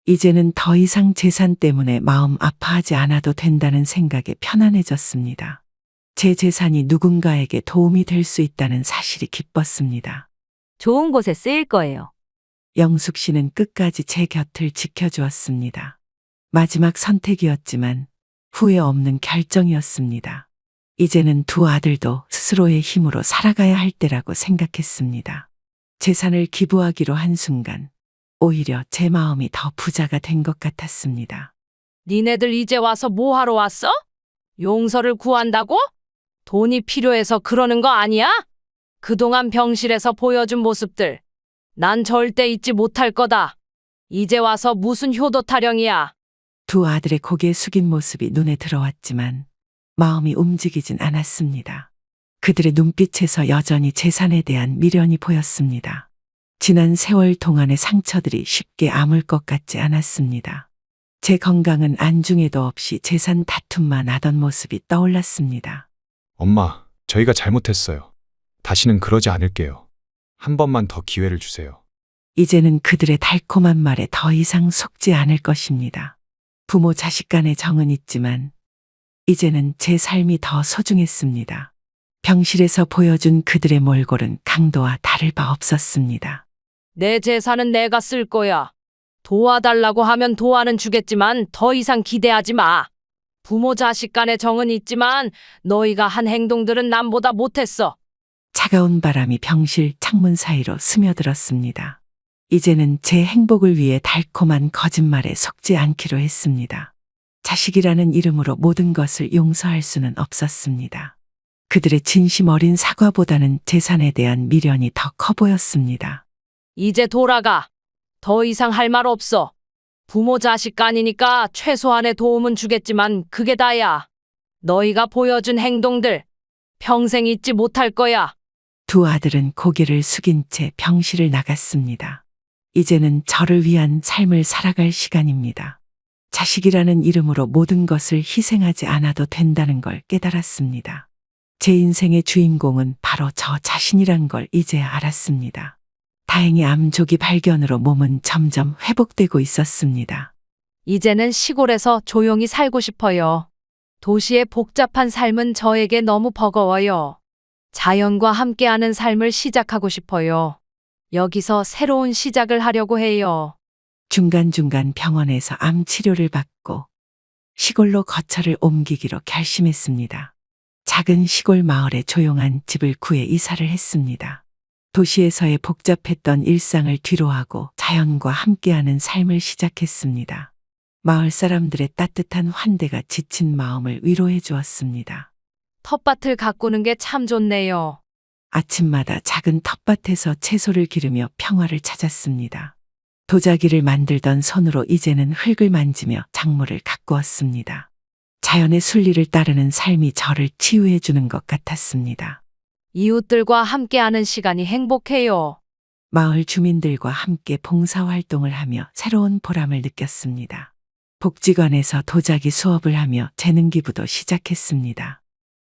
S4: 이제는 더 이상 재산 때문에 마음 아파하지 않아도 된다는 생각에 편안해졌습니다. 제 재산이 누군가에게 도움이 될 수 있다는 사실이 기뻤습니다.
S5: 좋은 곳에 쓰일 거예요.
S4: 영숙 씨는 끝까지 제 곁을 지켜주었습니다. 마지막 선택이었지만 후회 없는 결정이었습니다. 이제는 두 아들도 스스로의 힘으로 살아가야 할 때라고 생각했습니다. 재산을 기부하기로 한 순간 오히려 제 마음이 더 부자가 된 것 같았습니다.
S2: 니네들 이제 와서 뭐 하러 왔어? 용서를 구한다고? 돈이 필요해서 그러는 거 아니야? 그동안 병실에서 보여준 모습들, 난 절대 잊지 못할 거다. 이제 와서 무슨 효도 타령이야.
S4: 두 아들의 고개 숙인 모습이 눈에 들어왔지만 마음이 움직이진 않았습니다. 그들의 눈빛에서 여전히 재산에 대한 미련이 보였습니다. 지난 세월 동안의 상처들이 쉽게 아물 것 같지 않았습니다. 제 건강은 안중에도 없이 재산 다툼만 하던 모습이 떠올랐습니다.
S8: 엄마, 저희가 잘못했어요. 다시는 그러지 않을게요. 한 번만 더 기회를 주세요.
S4: 이제는 그들의 달콤한 말에 더 이상 속지 않을 것입니다. 부모 자식 간의 정은 있지만 이제는 제 삶이 더 소중했습니다. 병실에서 보여준 그들의 몰골은 강도와 다를 바 없었습니다.
S2: 내 재산은 내가 쓸 거야. 도와달라고 하면 도와는 주겠지만 더 이상 기대하지 마. 부모 자식 간의 정은 있지만 너희가 한 행동들은 남보다 못했어.
S4: 차가운 바람이 병실 창문 사이로 스며들었습니다. 이제는 제 행복을 위해 달콤한 거짓말에 속지 않기로 했습니다. 자식이라는 이름으로 모든 것을 용서할 수는 없었습니다. 그들의 진심 어린 사과보다는 재산에 대한 미련이 더 커 보였습니다.
S2: 이제 돌아가. 더 이상 할 말 없어. 부모 자식 간이니까 최소한의 도움은 주겠지만 그게 다야. 너희가 보여준 행동들 평생 잊지 못할 거야.
S4: 두 아들은 고개를 숙인 채 병실을 나갔습니다. 이제는 저를 위한 삶을 살아갈 시간입니다. 자식이라는 이름으로 모든 것을 희생하지 않아도 된다는 걸 깨달았습니다. 제 인생의 주인공은 바로 저 자신이란 걸 이제야 알았습니다. 다행히 암조기 발견으로 몸은 점점 회복되고 있었습니다.
S2: 이제는 시골에서 조용히 살고 싶어요. 도시의 복잡한 삶은 저에게 너무 버거워요. 자연과 함께하는 삶을 시작하고 싶어요. 여기서 새로운 시작을 하려고 해요.
S4: 중간중간 병원에서 암 치료를 받고 시골로 거처를 옮기기로 결심했습니다. 작은 시골 마을에 조용한 집을 구해 이사를 했습니다. 도시에서의 복잡했던 일상을 뒤로하고 자연과 함께하는 삶을 시작했습니다. 마을 사람들의 따뜻한 환대가 지친 마음을 위로해 주었습니다.
S2: 텃밭을 가꾸는 게 참 좋네요.
S4: 아침마다 작은 텃밭에서 채소를 기르며 평화를 찾았습니다. 도자기를 만들던 손으로 이제는 흙을 만지며 작물을 가꾸었습니다. 자연의 순리를 따르는 삶이 저를 치유해 주는 것 같았습니다.
S2: 이웃들과 함께하는 시간이 행복해요.
S4: 마을 주민들과 함께 봉사활동을 하며 새로운 보람을 느꼈습니다. 복지관에서 도자기 수업을 하며 재능기부도 시작했습니다.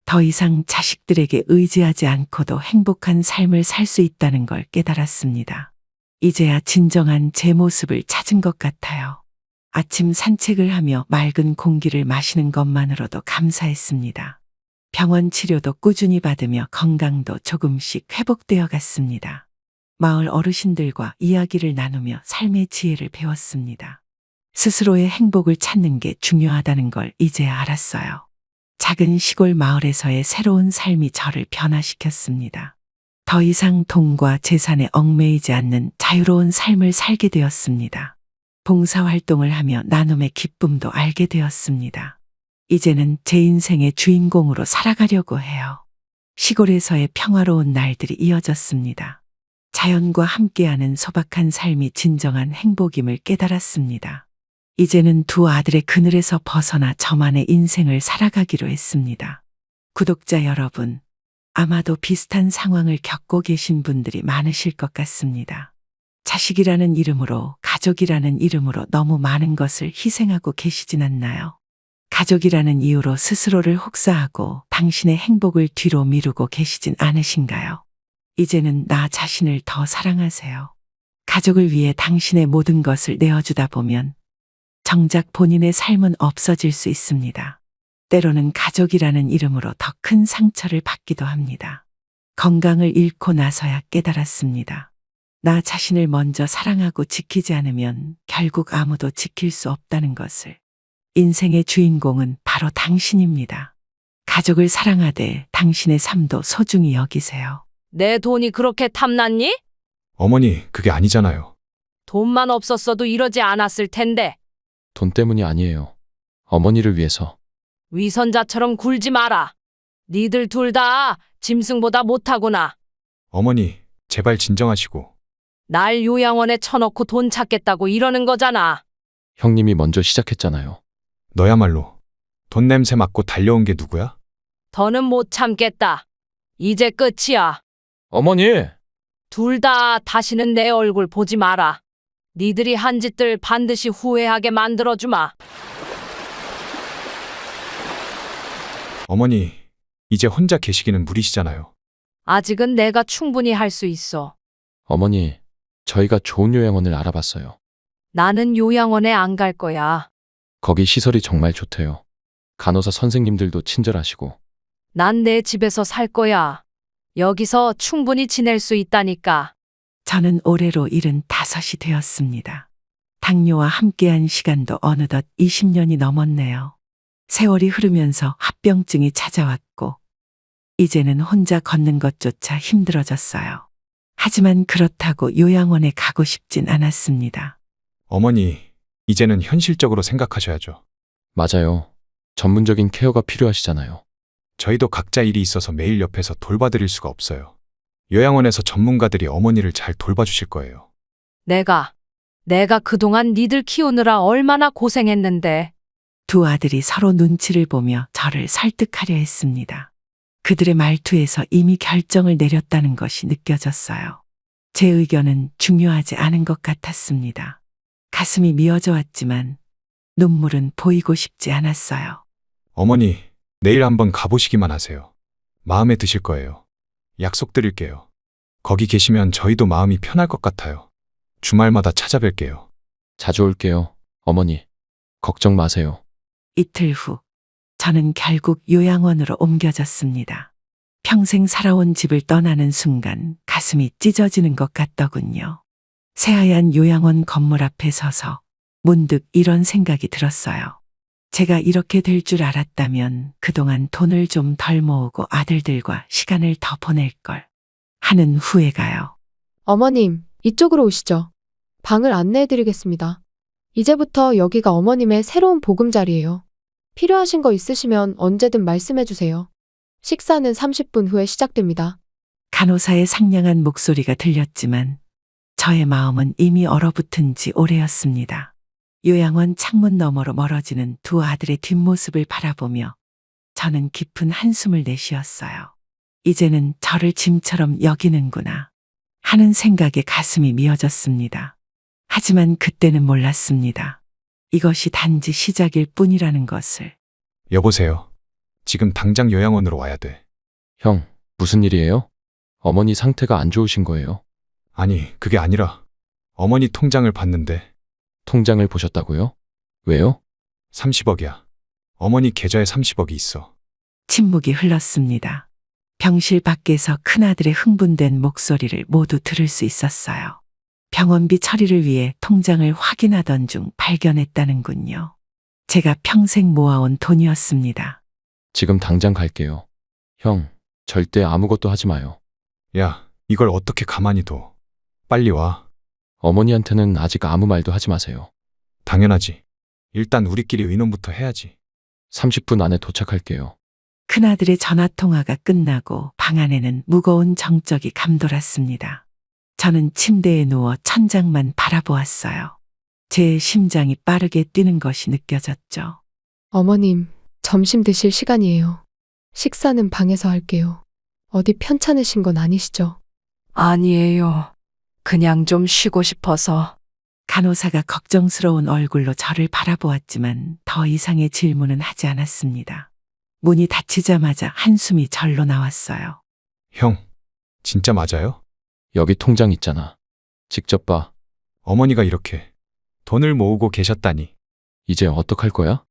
S4: 더 이상 자식들에게 의지하지 않고도 행복한 삶을 살 수 있다는 걸 깨달았습니다. 이제야 진정한 제 모습을 찾은 것 같아요. 아침 산책을 하며 맑은 공기를 마시는 것만으로도 감사했습니다. 병원 치료도 꾸준히 받으며 건강도 조금씩 회복되어 갔습니다. 마을 어르신들과 이야기를 나누며 삶의 지혜를 배웠습니다. 스스로의 행복을 찾는 게 중요하다는 걸 이제야 알았어요. 작은 시골 마을에서의 새로운 삶이 저를 변화시켰습니다. 더 이상 돈과 재산에 얽매이지 않는 자유로운 삶을 살게 되었습니다. 봉사활동을 하며 나눔의 기쁨도 알게 되었습니다. 이제는 제 인생의 주인공으로 살아가려고 해요. 시골에서의 평화로운 날들이 이어졌습니다. 자연과 함께하는 소박한 삶이 진정한 행복임을 깨달았습니다. 이제는 두 아들의 그늘에서 벗어나 저만의 인생을 살아가기로 했습니다. 구독자 여러분, 아마도 비슷한 상황을 겪고 계신 분들이 많으실 것 같습니다. 자식이라는 이름으로, 가족이라는 이름으로 너무 많은 것을 희생하고 계시진 않나요? 가족이라는 이유로 스스로를 혹사하고 당신의 행복을 뒤로 미루고 계시진 않으신가요? 이제는 나 자신을 더 사랑하세요. 가족을 위해 당신의 모든 것을 내어주다 보면 정작 본인의 삶은 없어질 수 있습니다. 때로는 가족이라는 이름으로 더 큰 큰 상처를 받기도 합니다. 건강을 잃고 나서야 깨달았습니다. 나 자신을 먼저 사랑하고 지키지 않으면 결국 아무도 지킬 수 없다는 것을. 인생의 주인공은 바로 당신입니다. 가족을 사랑하되 당신의 삶도 소중히 여기세요.
S2: 내 돈이 그렇게 탐났니?
S8: 어머니, 그게 아니잖아요.
S2: 돈만 없었어도 이러지 않았을 텐데.
S3: 돈 때문이 아니에요. 어머니를 위해서.
S2: 위선자처럼 굴지 마라. 니들 둘 다 짐승보다 못하구나.
S8: 어머니, 제발 진정하시고.
S2: 날 요양원에 쳐넣고 돈 찾겠다고 이러는 거잖아.
S3: 형님이 먼저 시작했잖아요.
S8: 너야말로 돈 냄새 맡고 달려온 게 누구야?
S2: 더는 못 참겠다. 이제 끝이야.
S3: 어머니!
S2: 둘 다 다시는 내 얼굴 보지 마라. 니들이 한 짓들 반드시 후회하게 만들어주마.
S8: 어머니, 이제 혼자 계시기는 무리시잖아요.
S2: 아직은 내가 충분히 할 수 있어.
S3: 어머니, 저희가 좋은 요양원을 알아봤어요.
S2: 나는 요양원에 안 갈 거야.
S3: 거기 시설이 정말 좋대요. 간호사 선생님들도 친절하시고.
S2: 난 내 집에서 살 거야. 여기서 충분히 지낼 수 있다니까.
S4: 저는 올해로 75이 되었습니다. 당뇨와 함께한 시간도 어느덧 20년이 넘었네요. 세월이 흐르면서 합병증이 찾아왔고, 이제는 혼자 걷는 것조차 힘들어졌어요. 하지만 그렇다고 요양원에 가고 싶진 않았습니다.
S8: 어머니, 이제는 현실적으로 생각하셔야죠.
S3: 맞아요. 전문적인 케어가 필요하시잖아요.
S8: 저희도 각자 일이 있어서 매일 옆에서 돌봐드릴 수가 없어요. 요양원에서 전문가들이 어머니를 잘 돌봐주실 거예요.
S2: 내가 그동안 니들 키우느라 얼마나 고생했는데.
S4: 두 아들이 서로 눈치를 보며 저를 설득하려 했습니다. 그들의 말투에서 이미 결정을 내렸다는 것이 느껴졌어요. 제 의견은 중요하지 않은 것 같았습니다. 가슴이 미어져 왔지만 눈물은 보이고 싶지 않았어요.
S8: 어머니, 내일 한번 가보시기만 하세요. 마음에 드실 거예요. 약속드릴게요. 거기 계시면 저희도 마음이 편할 것 같아요. 주말마다 찾아뵐게요.
S3: 자주 올게요. 어머니, 걱정 마세요.
S4: 이틀 후, 저는 결국 요양원으로 옮겨졌습니다. 평생 살아온 집을 떠나는 순간 가슴이 찢어지는 것 같더군요. 새하얀 요양원 건물 앞에 서서 문득 이런 생각이 들었어요. 제가 이렇게 될 줄 알았다면 그동안 돈을 좀 덜 모으고 아들들과 시간을 더 보낼 걸 하는 후회가요.
S9: 어머님, 이쪽으로 오시죠. 방을 안내해드리겠습니다. 이제부터 여기가 어머님의 새로운 보금자리예요. 필요하신 거 있으시면 언제든 말씀해주세요. 식사는 30분 후에 시작됩니다.
S4: 간호사의 상냥한 목소리가 들렸지만 저의 마음은 이미 얼어붙은 지 오래였습니다. 요양원 창문 너머로 멀어지는 두 아들의 뒷모습을 바라보며 저는 깊은 한숨을 내쉬었어요. 이제는 저를 짐처럼 여기는구나 하는 생각에 가슴이 미어졌습니다. 하지만 그때는 몰랐습니다. 이것이 단지 시작일 뿐이라는 것을.
S8: 여보세요. 지금 당장 요양원으로 와야 돼.
S3: 형, 무슨 일이에요? 어머니 상태가 안 좋으신 거예요?
S8: 아니, 그게 아니라 어머니 통장을 봤는데
S3: 통장을 보셨다고요? 왜요?
S8: 30억이야. 어머니 계좌에 30억이 있어.
S4: 침묵이 흘렀습니다. 병실 밖에서 큰아들의 흥분된 목소리를 모두 들을 수 있었어요. 병원비 처리를 위해 통장을 확인하던 중 발견했다는군요. 제가 평생 모아온 돈이었습니다.
S3: 지금 당장 갈게요. 형, 절대 아무것도 하지 마요.
S8: 야, 이걸 어떻게 가만히 둬. 빨리 와.
S3: 어머니한테는 아직 아무 말도 하지 마세요.
S8: 당연하지. 일단 우리끼리 의논부터 해야지.
S3: 30분 안에 도착할게요.
S4: 큰아들의 전화통화가 끝나고 방 안에는 무거운 정적이 감돌았습니다. 저는 침대에 누워 천장만 바라보았어요. 제 심장이 빠르게 뛰는 것이 느껴졌죠.
S9: 어머님, 점심 드실 시간이에요. 식사는 방에서 할게요. 어디 편찮으신 건 아니시죠?
S2: 아니에요. 그냥 좀 쉬고 싶어서.
S4: 간호사가 걱정스러운 얼굴로 저를 바라보았지만 더 이상의 질문은 하지 않았습니다. 문이 닫히자마자 한숨이 절로 나왔어요.
S8: 형, 진짜 맞아요?
S3: 여기 통장 있잖아. 직접 봐.
S8: 어머니가 이렇게 돈을 모으고 계셨다니.
S3: 이제 어떡할 거야?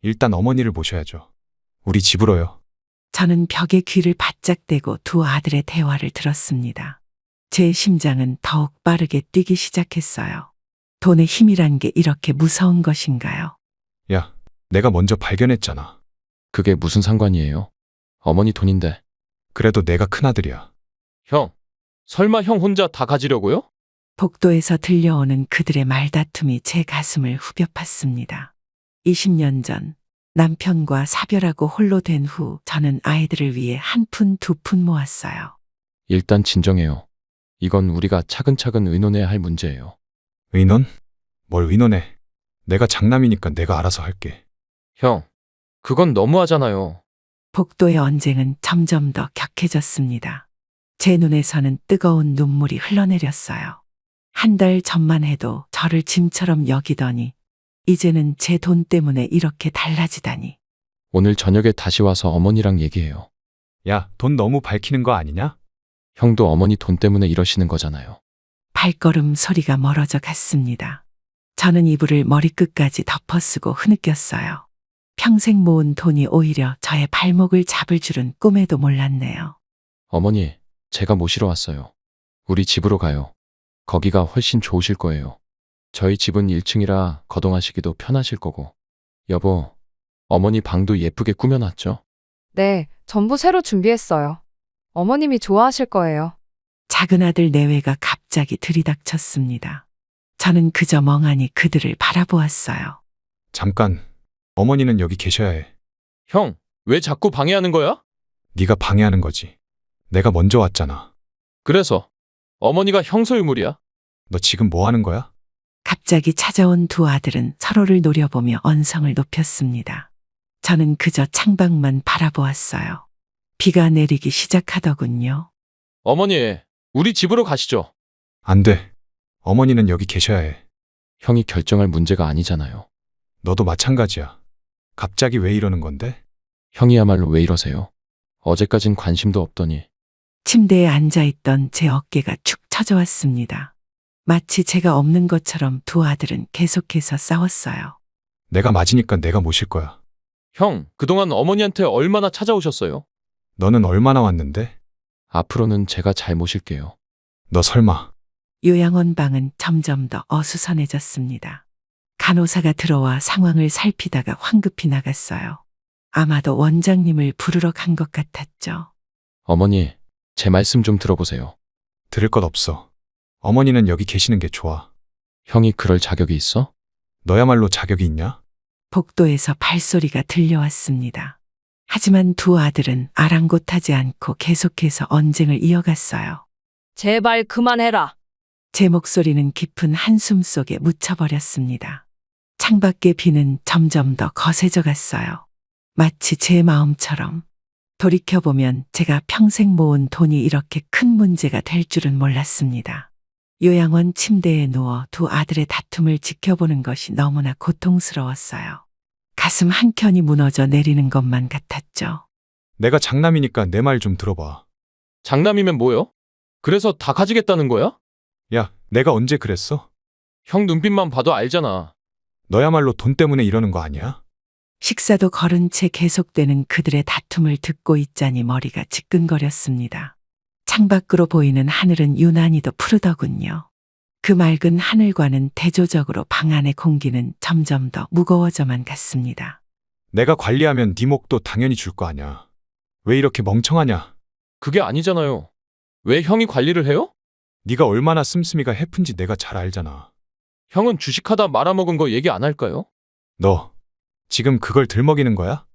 S8: 일단 어머니를 모셔야죠. 우리 집으로요.
S4: 저는 벽에 귀를 바짝 대고 두 아들의 대화를 들었습니다. 제 심장은 더욱 빠르게 뛰기 시작했어요. 돈의 힘이란 게 이렇게 무서운 것인가요?
S8: 야, 내가 먼저 발견했잖아.
S3: 그게 무슨 상관이에요? 어머니 돈인데.
S8: 그래도 내가 큰아들이야.
S3: 형, 설마 형 혼자 다 가지려고요?
S4: 복도에서 들려오는 그들의 말다툼이 제 가슴을 후벼 팠습니다. 20년 전 남편과 사별하고 홀로 된 후 저는 아이들을 위해 한 푼 두 푼 모았어요.
S3: 일단 진정해요. 이건 우리가 차근차근 의논해야 할 문제예요.
S8: 의논? 뭘 의논해? 내가 장남이니까 내가 알아서 할게.
S3: 형, 그건 너무하잖아요.
S4: 복도의 언쟁은 점점 더 격해졌습니다. 제 눈에서는 뜨거운 눈물이 흘러내렸어요. 한 달 전만 해도 저를 짐처럼 여기더니 이제는 제 돈 때문에 이렇게 달라지다니.
S3: 오늘 저녁에 다시 와서 어머니랑 얘기해요.
S8: 야, 돈 너무 밝히는 거 아니냐?
S3: 형도 어머니 돈 때문에 이러시는 거잖아요.
S4: 발걸음 소리가 멀어져 갔습니다. 저는 이불을 머리끝까지 덮어쓰고 흐느꼈어요. 평생 모은 돈이 오히려 저의 발목을 잡을 줄은 꿈에도 몰랐네요.
S3: 어머니, 제가 모시러 왔어요. 우리 집으로 가요. 거기가 훨씬 좋으실 거예요. 저희 집은 1층이라 거동하시기도 편하실 거고. 여보, 어머니 방도 예쁘게 꾸며놨죠?
S2: 네, 전부 새로 준비했어요. 어머님이 좋아하실 거예요.
S4: 작은 아들 내외가 갑자기 들이닥쳤습니다. 저는 그저 멍하니 그들을 바라보았어요.
S8: 잠깐, 어머니는 여기 계셔야 해.
S3: 형, 왜 자꾸 방해하는 거야?
S8: 네가 방해하는 거지. 내가 먼저 왔잖아.
S3: 그래서 어머니가 형 소유물이야?
S8: 너 지금 뭐 하는 거야?
S4: 갑자기 찾아온 두 아들은 서로를 노려보며 언성을 높였습니다. 저는 그저 창밖만 바라보았어요. 비가 내리기 시작하더군요.
S3: 어머니, 우리 집으로 가시죠.
S8: 안 돼. 어머니는 여기 계셔야 해.
S3: 형이 결정할 문제가 아니잖아요.
S8: 너도 마찬가지야. 갑자기 왜 이러는 건데?
S3: 형이야말로 왜 이러세요? 어제까진 관심도 없더니.
S4: 침대에 앉아있던 제 어깨가 축 처져왔습니다. 마치 제가 없는 것처럼 두 아들은 계속해서 싸웠어요.
S8: 내가 맞으니까 내가 모실 거야.
S3: 형, 그동안 어머니한테 얼마나 찾아오셨어요?
S8: 너는 얼마나 왔는데?
S3: 앞으로는 제가 잘 모실게요.
S8: 너 설마.
S4: 요양원 방은 점점 더 어수선해졌습니다. 간호사가 들어와 상황을 살피다가 황급히 나갔어요. 아마도 원장님을 부르러 간 것 같았죠.
S3: 어머니, 제 말씀 좀 들어보세요.
S8: 들을 것 없어. 어머니는 여기 계시는 게 좋아.
S3: 형이 그럴 자격이 있어?
S8: 너야말로 자격이 있냐?
S4: 복도에서 발소리가 들려왔습니다. 하지만 두 아들은 아랑곳하지 않고 계속해서 언쟁을 이어갔어요.
S2: 제발 그만해라.
S4: 제 목소리는 깊은 한숨 속에 묻혀버렸습니다. 창밖의 비는 점점 더 거세져 갔어요. 마치 제 마음처럼. 돌이켜보면 제가 평생 모은 돈이 이렇게 큰 문제가 될 줄은 몰랐습니다. 요양원 침대에 누워 두 아들의 다툼을 지켜보는 것이 너무나 고통스러웠어요. 가슴 한켠이 무너져 내리는 것만 같았죠.
S8: 내가 장남이니까 내 말 좀 들어봐.
S3: 장남이면 뭐요? 그래서 다 가지겠다는 거야?
S8: 야, 내가 언제 그랬어?
S3: 형 눈빛만 봐도 알잖아.
S8: 너야말로 돈 때문에 이러는 거 아니야?
S4: 식사도 거른 채 계속되는 그들의 다툼을 듣고 있자니 머리가 지끈거렸습니다. 창밖으로 보이는 하늘은 유난히도 푸르더군요. 그 맑은 하늘과는 대조적으로 방 안의 공기는 점점 더 무거워져만 갔습니다.
S8: 내가 관리하면 네 목도 당연히 줄 거 아냐. 왜 이렇게 멍청하냐?
S3: 그게 아니잖아요. 왜 형이 관리를 해요?
S8: 네가 얼마나 씀씀이가 해픈지 내가 잘 알잖아.
S3: 형은 주식하다 말아먹은 거 얘기 안 할까요?
S8: 너 지금 그걸 들먹이는 거야?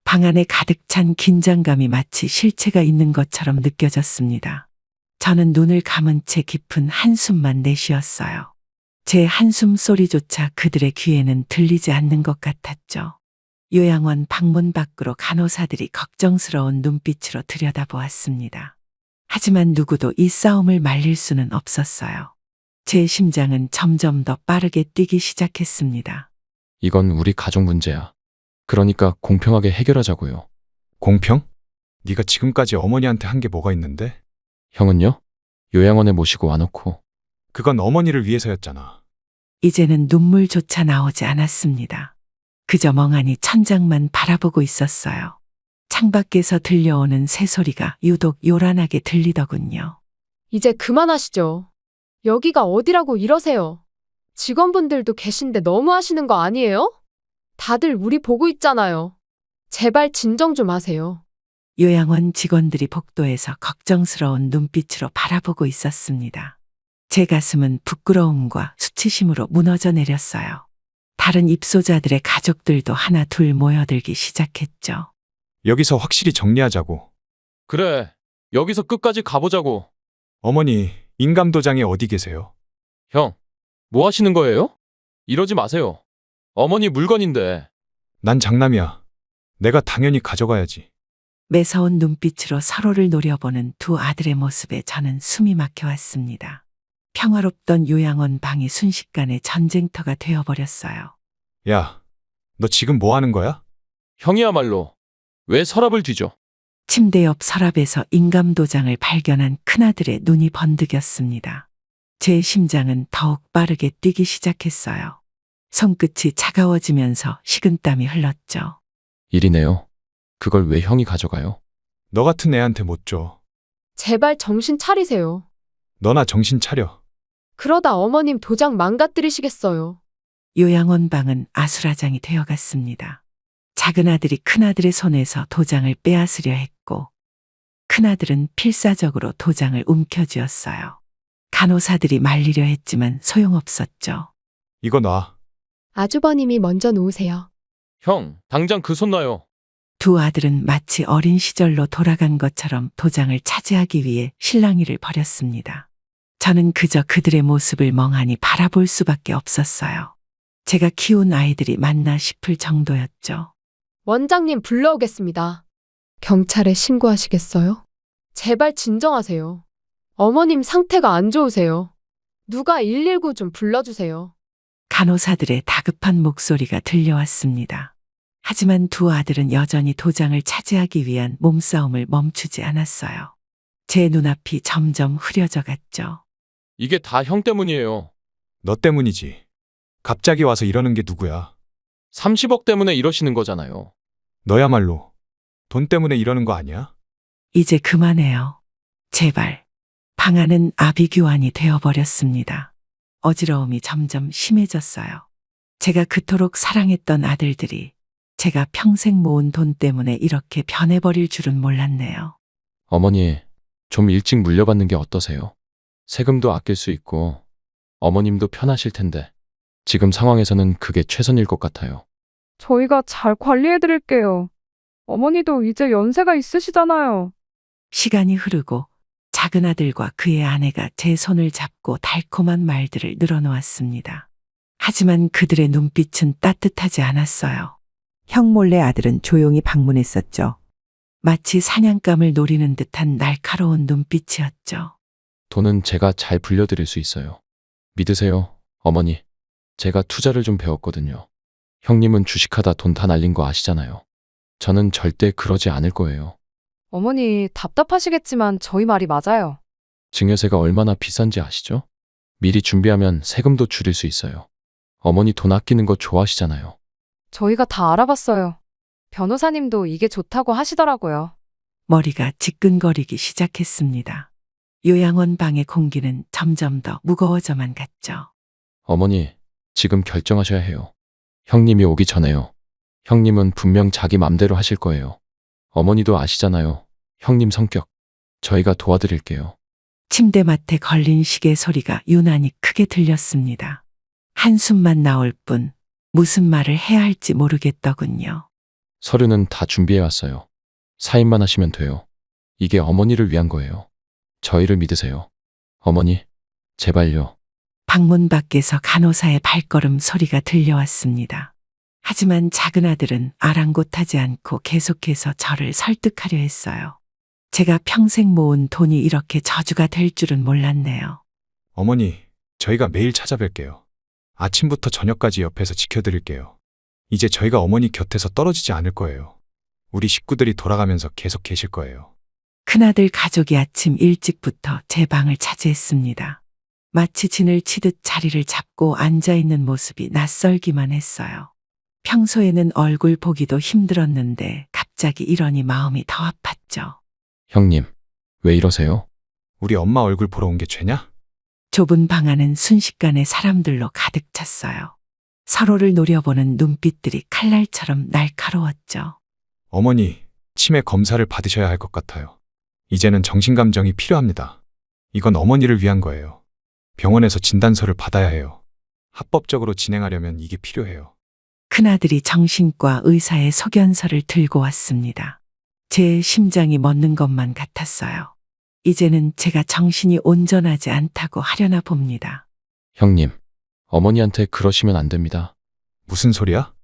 S4: 방 안에 가득 찬 긴장감이 마치 실체가 있는 것처럼 느껴졌습니다. 저는 눈을 감은 채 깊은 한숨만 내쉬었어요. 제 한숨 소리조차 그들의 귀에는 들리지 않는 것 같았죠. 요양원 방문 밖으로 간호사들이 걱정스러운 눈빛으로 들여다보았습니다. 하지만 누구도 이 싸움을 말릴 수는 없었어요. 제 심장은 점점 더 빠르게 뛰기 시작했습니다.
S3: 이건 우리 가족 문제야. 그러니까 공평하게 해결하자고요.
S8: 공평? 네가 지금까지 어머니한테 한 게 뭐가 있는데?
S3: 형은요? 요양원에 모시고 와놓고.
S8: 그건 어머니를 위해서였잖아.
S4: 이제는 눈물조차 나오지 않았습니다. 그저 멍하니 천장만 바라보고 있었어요. 창밖에서 들려오는 새소리가 유독 요란하게 들리더군요.
S9: 이제 그만하시죠. 여기가 어디라고 이러세요. 직원분들도 계신데 너무 하시는 거 아니에요? 다들 우리 보고 있잖아요. 제발 진정 좀 하세요.
S4: 요양원 직원들이 복도에서 걱정스러운 눈빛으로 바라보고 있었습니다. 제 가슴은 부끄러움과 수치심으로 무너져 내렸어요. 다른 입소자들의 가족들도 하나 둘 모여들기 시작했죠.
S8: 여기서 확실히 정리하자고.
S3: 그래. 여기서 끝까지 가보자고.
S8: 어머니, 인감도장에 어디 계세요?
S3: 형, 뭐 하시는 거예요? 이러지 마세요. 어머니 물건인데.
S8: 난 장남이야. 내가 당연히 가져가야지.
S4: 매서운 눈빛으로 서로를 노려보는 두 아들의 모습에 저는 숨이 막혀왔습니다. 평화롭던 요양원 방이 순식간에 전쟁터가 되어버렸어요.
S8: 야, 너 지금 뭐 하는 거야?
S3: 형이야말로. 왜 서랍을 뒤져?
S4: 침대 옆 서랍에서 인감도장을 발견한 큰아들의 눈이 번득였습니다. 제 심장은 더욱 빠르게 뛰기 시작했어요. 손끝이 차가워지면서 식은땀이 흘렀죠.
S3: 일이네요. 그걸 왜 형이 가져가요?
S8: 너 같은 애한테 못 줘.
S9: 제발 정신 차리세요.
S8: 너나 정신 차려.
S9: 그러다 어머님 도장 망가뜨리시겠어요.
S4: 요양원 방은 아수라장이 되어갔습니다. 작은 아들이 큰아들의 손에서 도장을 빼앗으려 했고, 큰아들은 필사적으로 도장을 움켜쥐었어요. 간호사들이 말리려 했지만 소용없었죠.
S8: 이거 놔.
S9: 아주버님이 먼저 놓으세요.
S3: 형, 당장 그 손 놔요.
S4: 두 아들은 마치 어린 시절로 돌아간 것처럼 도장을 차지하기 위해 실랑이를 벌였습니다. 저는 그저 그들의 모습을 멍하니 바라볼 수밖에 없었어요. 제가 키운 아이들이 맞나 싶을 정도였죠.
S9: 원장님 불러오겠습니다. 경찰에 신고하시겠어요? 제발 진정하세요. 어머님 상태가 안 좋으세요. 누가 119 좀 불러주세요.
S4: 간호사들의 다급한 목소리가 들려왔습니다. 하지만 두 아들은 여전히 도장을 차지하기 위한 몸싸움을 멈추지 않았어요. 제 눈앞이 점점 흐려져 갔죠.
S3: 이게 다 형 때문이에요.
S8: 너 때문이지. 갑자기 와서 이러는 게 누구야?
S3: 30억 때문에 이러시는 거잖아요.
S8: 너야말로 돈 때문에 이러는 거 아니야?
S4: 이제 그만해요. 제발. 방안은 아비규환이 되어버렸습니다. 어지러움이 점점 심해졌어요. 제가 그토록 사랑했던 아들들이 제가 평생 모은 돈 때문에 이렇게 변해버릴 줄은 몰랐네요.
S3: 어머니, 좀 일찍 물려받는 게 어떠세요? 세금도 아낄 수 있고 어머님도 편하실 텐데 지금 상황에서는 그게 최선일 것 같아요.
S10: 저희가 잘 관리해드릴게요. 어머니도 이제 연세가 있으시잖아요.
S4: 시간이 흐르고 작은 아들과 그의 아내가 제 손을 잡고 달콤한 말들을 늘어놓았습니다. 하지만 그들의 눈빛은 따뜻하지 않았어요. 형 몰래 아들은 조용히 방문했었죠. 마치 사냥감을 노리는 듯한 날카로운 눈빛이었죠.
S3: 돈은 제가 잘 불려드릴 수 있어요. 믿으세요, 어머니. 제가 투자를 좀 배웠거든요. 형님은 주식하다 돈 다 날린 거 아시잖아요. 저는 절대 그러지 않을 거예요.
S2: 어머니 답답하시겠지만 저희 말이 맞아요.
S3: 증여세가 얼마나 비싼지 아시죠? 미리 준비하면 세금도 줄일 수 있어요. 어머니 돈 아끼는 거 좋아하시잖아요.
S2: 저희가 다 알아봤어요. 변호사님도 이게 좋다고 하시더라고요.
S4: 머리가 지끈거리기 시작했습니다. 요양원 방의 공기는 점점 더 무거워져만 갔죠.
S3: 어머니, 지금 결정하셔야 해요. 형님이 오기 전에요. 형님은 분명 자기 맘대로 하실 거예요. 어머니도 아시잖아요. 형님 성격. 저희가 도와드릴게요.
S4: 침대맡에 걸린 시계 소리가 유난히 크게 들렸습니다. 한숨만 나올 뿐 무슨 말을 해야 할지 모르겠더군요.
S3: 서류는 다 준비해왔어요. 사인만 하시면 돼요. 이게 어머니를 위한 거예요. 저희를 믿으세요. 어머니, 제발요.
S4: 방문 밖에서 간호사의 발걸음 소리가 들려왔습니다. 하지만 작은 아들은 아랑곳하지 않고 계속해서 저를 설득하려 했어요. 제가 평생 모은 돈이 이렇게 저주가 될 줄은 몰랐네요.
S8: 어머니, 저희가 매일 찾아뵐게요. 아침부터 저녁까지 옆에서 지켜드릴게요. 이제 저희가 어머니 곁에서 떨어지지 않을 거예요. 우리 식구들이 돌아가면서 계속 계실 거예요.
S4: 큰아들 가족이 아침 일찍부터 제 방을 차지했습니다. 마치 진을 치듯 자리를 잡고 앉아있는 모습이 낯설기만 했어요. 평소에는 얼굴 보기도 힘들었는데 갑자기 갑자기 이러니 마음이 더 아팠죠.
S3: 형님, 왜 이러세요?
S8: 우리 엄마 얼굴 보러 온 게 죄냐?
S4: 좁은 방 안은 순식간에 사람들로 가득 찼어요. 서로를 노려보는 눈빛들이 칼날처럼 날카로웠죠.
S8: 어머니, 치매 검사를 받으셔야 할 것 같아요. 이제는 정신감정이 필요합니다. 이건 어머니를 위한 거예요. 병원에서 진단서를 받아야 해요. 합법적으로 진행하려면 이게 필요해요.
S4: 큰아들이 정신과 의사의 소견서를 들고 왔습니다. 제 심장이 멎는 것만 같았어요. 이제는 제가 정신이 온전하지 않다고 하려나 봅니다.
S3: 형님, 어머니한테 그러시면 안 됩니다.
S8: 무슨 소리야?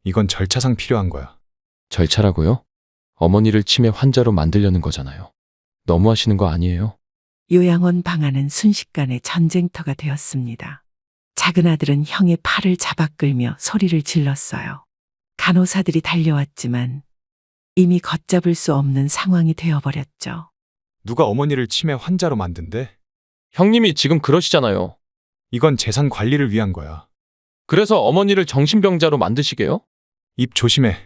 S8: 이건 절차상 필요한 거야.
S3: 절차라고요? 어머니를 치매 환자로 만들려는 거잖아요. 너무하시는 거 아니에요?
S4: 요양원 방 안은 순식간에 전쟁터가 되었습니다. 작은 아들은 형의 팔을 잡아 끌며 소리를 질렀어요. 간호사들이 달려왔지만 이미 걷잡을 수 없는 상황이 되어버렸죠.
S8: 누가 어머니를 치매 환자로 만든대?
S3: 형님이 지금 그러시잖아요.
S8: 이건 재산 관리를 위한 거야.
S3: 그래서 어머니를 정신병자로 만드시게요?
S8: 입 조심해.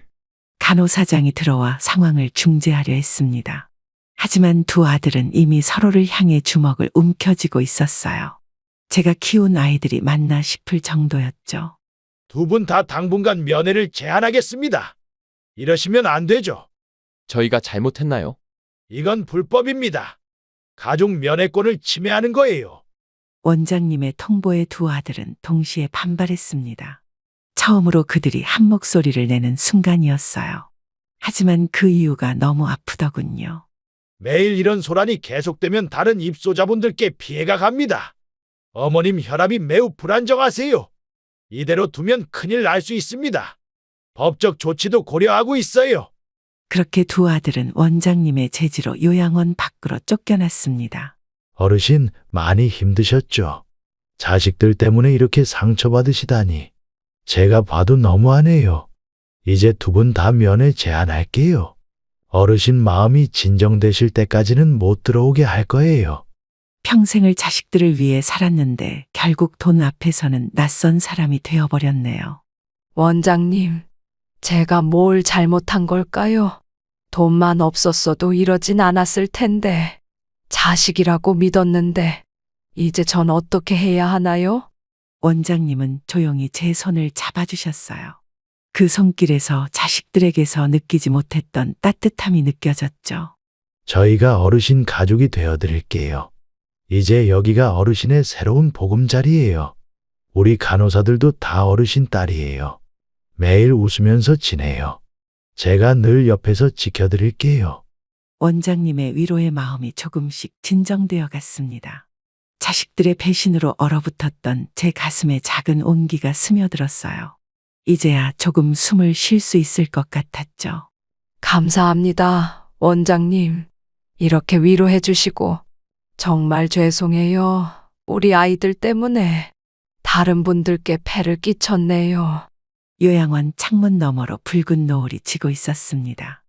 S4: 간호사장이 들어와 상황을 중재하려 했습니다. 하지만 두 아들은 이미 서로를 향해 주먹을 움켜쥐고 있었어요. 제가 키운 아이들이 맞나 싶을 정도였죠.
S7: 두 분 다 당분간 면회를 제한하겠습니다. 이러시면 안 되죠.
S3: 저희가 잘못했나요?
S7: 이건 불법입니다. 가족 면회권을 침해하는 거예요.
S4: 원장님의 통보에 두 아들은 동시에 반발했습니다. 처음으로 그들이 한 목소리를 내는 순간이었어요. 하지만 그 이유가 너무 아프더군요.
S7: 매일 이런 소란이 계속되면 다른 입소자분들께 피해가 갑니다. 어머님 혈압이 매우 불안정하세요. 이대로 두면 큰일 날 수 있습니다. 법적 조치도 고려하고 있어요.
S4: 그렇게 두 아들은 원장님의 제지로 요양원 밖으로 쫓겨났습니다.
S7: 어르신 많이 힘드셨죠? 자식들 때문에 이렇게 상처받으시다니. 제가 봐도 너무하네요. 이제 두 분 다 면회 제한할게요. 어르신 마음이 진정되실 때까지는 못 들어오게 할 거예요.
S4: 평생을 자식들을 위해 살았는데 결국 돈 앞에서는 낯선 사람이 되어버렸네요.
S2: 원장님, 제가 뭘 잘못한 걸까요? 돈만 없었어도 이러진 않았을 텐데. 자식이라고 믿었는데, 이제 전 어떻게 해야 하나요?
S4: 원장님은 조용히 제 손을 잡아주셨어요. 그 손길에서 자식들에게서 느끼지 못했던 따뜻함이 느껴졌죠.
S7: 저희가 어르신 가족이 되어드릴게요. 이제 여기가 어르신의 새로운 보금자리예요. 우리 간호사들도 다 어르신 딸이에요. 매일 웃으면서 지내요. 제가 늘 옆에서 지켜드릴게요.
S4: 원장님의 위로의 마음이 조금씩 진정되어 갔습니다. 자식들의 배신으로 얼어붙었던 제 가슴에 작은 온기가 스며들었어요. 이제야 조금 숨을 쉴 수 있을 것 같았죠.
S2: 감사합니다, 원장님. 이렇게 위로해 주시고. 정말 죄송해요. 우리 아이들 때문에 다른 분들께 폐를 끼쳤네요.
S4: 요양원 창문 너머로 붉은 노을이 지고 있었습니다.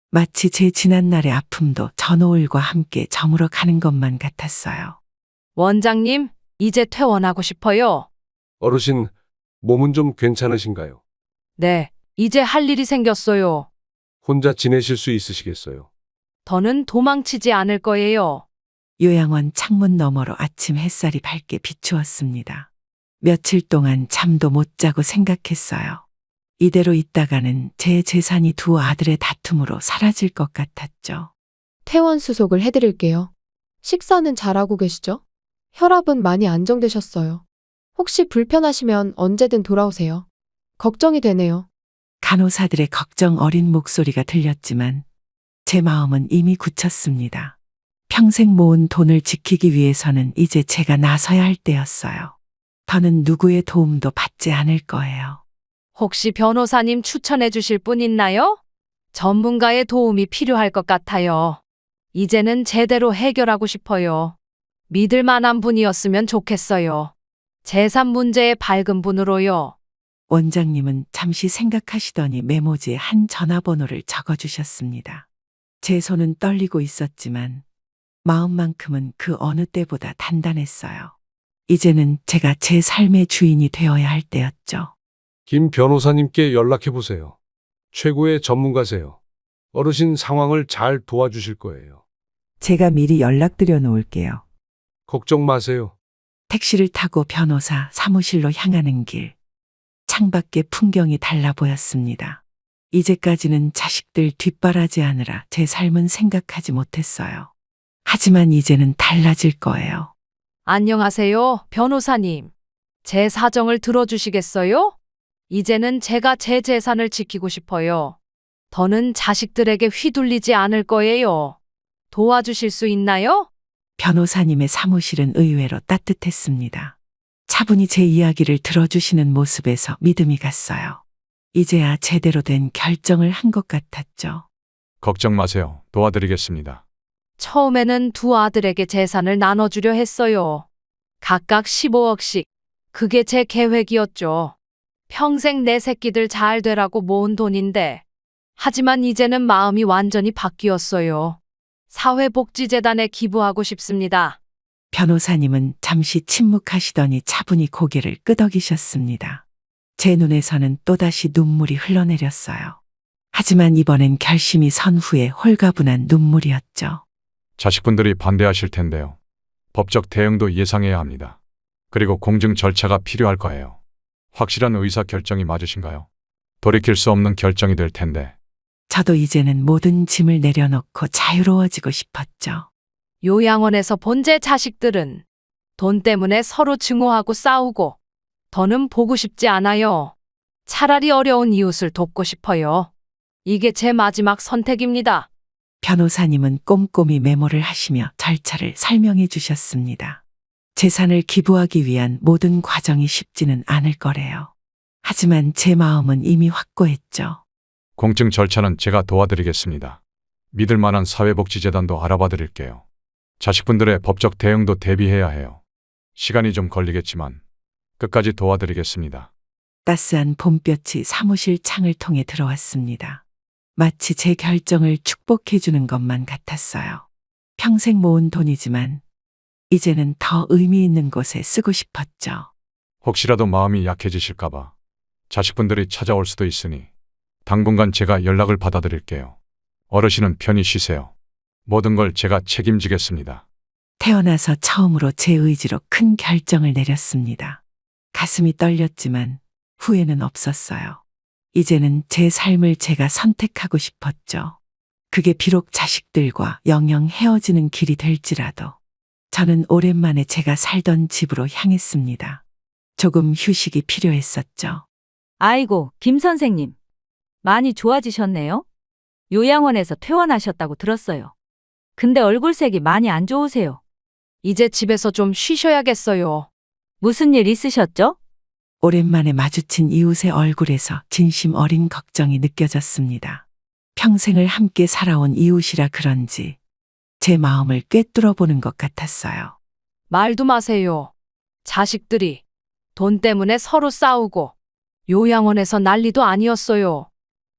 S4: 마치 제 지난날의 아픔도 저 노을과 함께 저물어 가는 것만 같았어요.
S2: 원장님, 이제 퇴원하고 싶어요.
S6: 어르신, 몸은 좀 괜찮으신가요?
S2: 네, 이제 할 일이 생겼어요.
S6: 혼자 지내실 수 있으시겠어요?
S2: 더는 도망치지 않을 거예요.
S4: 요양원 창문 너머로 아침 햇살이 밝게 비추었습니다. 며칠 동안 잠도 못 자고 생각했어요. 이대로 있다가는 제 재산이 두 아들의 다툼으로 사라질 것 같았죠.
S9: 퇴원 수속을 해드릴게요. 식사는 잘하고 계시죠? 혈압은 많이 안정되셨어요. 혹시 불편하시면 언제든 돌아오세요. 걱정이 되네요.
S4: 간호사들의 걱정 어린 목소리가 들렸지만 제 마음은 이미 굳혔습니다. 평생 모은 돈을 지키기 위해서는 이제 제가 나서야 할 때였어요. 더는 누구의 도움도 받지 않을 거예요.
S2: 혹시 변호사님 추천해 주실 분 있나요? 전문가의 도움이 필요할 것 같아요. 이제는 제대로 해결하고 싶어요. 믿을 만한 분이었으면 좋겠어요. 재산 문제의 밝은 분으로요.
S4: 원장님은 잠시 생각하시더니 메모지에 한 전화번호를 적어주셨습니다. 제 손은 떨리고 있었지만 마음만큼은 그 어느 때보다 단단했어요. 이제는 제가 제 삶의 주인이 되어야 할 때였죠.
S6: 김 변호사님께 연락해 보세요. 최고의 전문가세요. 어르신 상황을 잘 도와주실 거예요.
S4: 제가 미리 연락드려 놓을게요.
S6: 걱정 마세요.
S4: 택시를 타고 변호사 사무실로 향하는 길. 창밖의 풍경이 달라 보였습니다. 이제까지는 자식들 뒷바라지하느라 제 삶은 생각하지 못했어요. 하지만 이제는 달라질 거예요.
S2: 안녕하세요, 변호사님. 제 사정을 들어주시겠어요? 이제는 제가 제 재산을 지키고 싶어요. 더는 자식들에게 휘둘리지 않을 거예요. 도와주실 수 있나요?
S4: 변호사님의 사무실은 의외로 따뜻했습니다. 차분히 제 이야기를 들어주시는 모습에서 믿음이 갔어요. 이제야 제대로 된 결정을 한 것 같았죠.
S1: 걱정 마세요. 도와드리겠습니다.
S2: 처음에는 두 아들에게 재산을 나눠주려 했어요. 각각 15억씩. 그게 제 계획이었죠. 평생 내 새끼들 잘 되라고 모은 돈인데. 하지만 이제는 마음이 완전히 바뀌었어요. 사회복지재단에 기부하고 싶습니다.
S4: 변호사님은 잠시 침묵하시더니 차분히 고개를 끄덕이셨습니다. 제 눈에서는 또다시 눈물이 흘러내렸어요. 하지만 이번엔 결심이 선 후에 홀가분한 눈물이었죠.
S1: 자식분들이 반대하실 텐데요. 법적 대응도 예상해야 합니다. 그리고 공증 절차가 필요할 거예요. 확실한 의사 결정이 맞으신가요? 돌이킬 수 없는 결정이 될 텐데.
S4: 저도 이제는 모든 짐을 내려놓고 자유로워지고 싶었죠.
S2: 요양원에서 본 제 자식들은 돈 때문에 서로 증오하고 싸우고 더는 보고 싶지 않아요. 차라리 어려운 이웃을 돕고 싶어요. 이게 제 마지막 선택입니다.
S4: 변호사님은 꼼꼼히 메모를 하시며 절차를 설명해 주셨습니다. 재산을 기부하기 위한 모든 과정이 쉽지는 않을 거래요. 하지만 제 마음은 이미 확고했죠.
S1: 공증 절차는 제가 도와드리겠습니다. 믿을 만한 사회복지재단도 알아봐 드릴게요. 자식분들의 법적 대응도 대비해야 해요. 시간이 좀 걸리겠지만 끝까지 도와드리겠습니다.
S4: 따스한 봄볕이 사무실 창을 통해 들어왔습니다. 마치 제 결정을 축복해 주는 것만 같았어요. 평생 모은 돈이지만 이제는 더 의미 있는 곳에 쓰고 싶었죠.
S1: 혹시라도 마음이 약해지실까봐 자식분들이 찾아올 수도 있으니 당분간 제가 연락을 받아드릴게요. 어르신은 편히 쉬세요. 모든 걸 제가 책임지겠습니다.
S4: 태어나서 처음으로 제 의지로 큰 결정을 내렸습니다. 가슴이 떨렸지만 후회는 없었어요. 이제는 제 삶을 제가 선택하고 싶었죠. 그게 비록 자식들과 영영 헤어지는 길이 될지라도 저는 오랜만에 제가 살던 집으로 향했습니다. 조금 휴식이 필요했었죠.
S5: 아이고, 김 선생님. 많이 좋아지셨네요? 요양원에서 퇴원하셨다고 들었어요. 근데 얼굴색이 많이 안 좋으세요.
S2: 이제 집에서 좀 쉬셔야겠어요.
S5: 무슨 일 있으셨죠?
S4: 오랜만에 마주친 이웃의 얼굴에서 진심 어린 걱정이 느껴졌습니다. 평생을 함께 살아온 이웃이라 그런지 제 마음을 꿰뚫어 보는 것 같았어요.
S2: 말도 마세요. 자식들이 돈 때문에 서로 싸우고 요양원에서 난리도 아니었어요.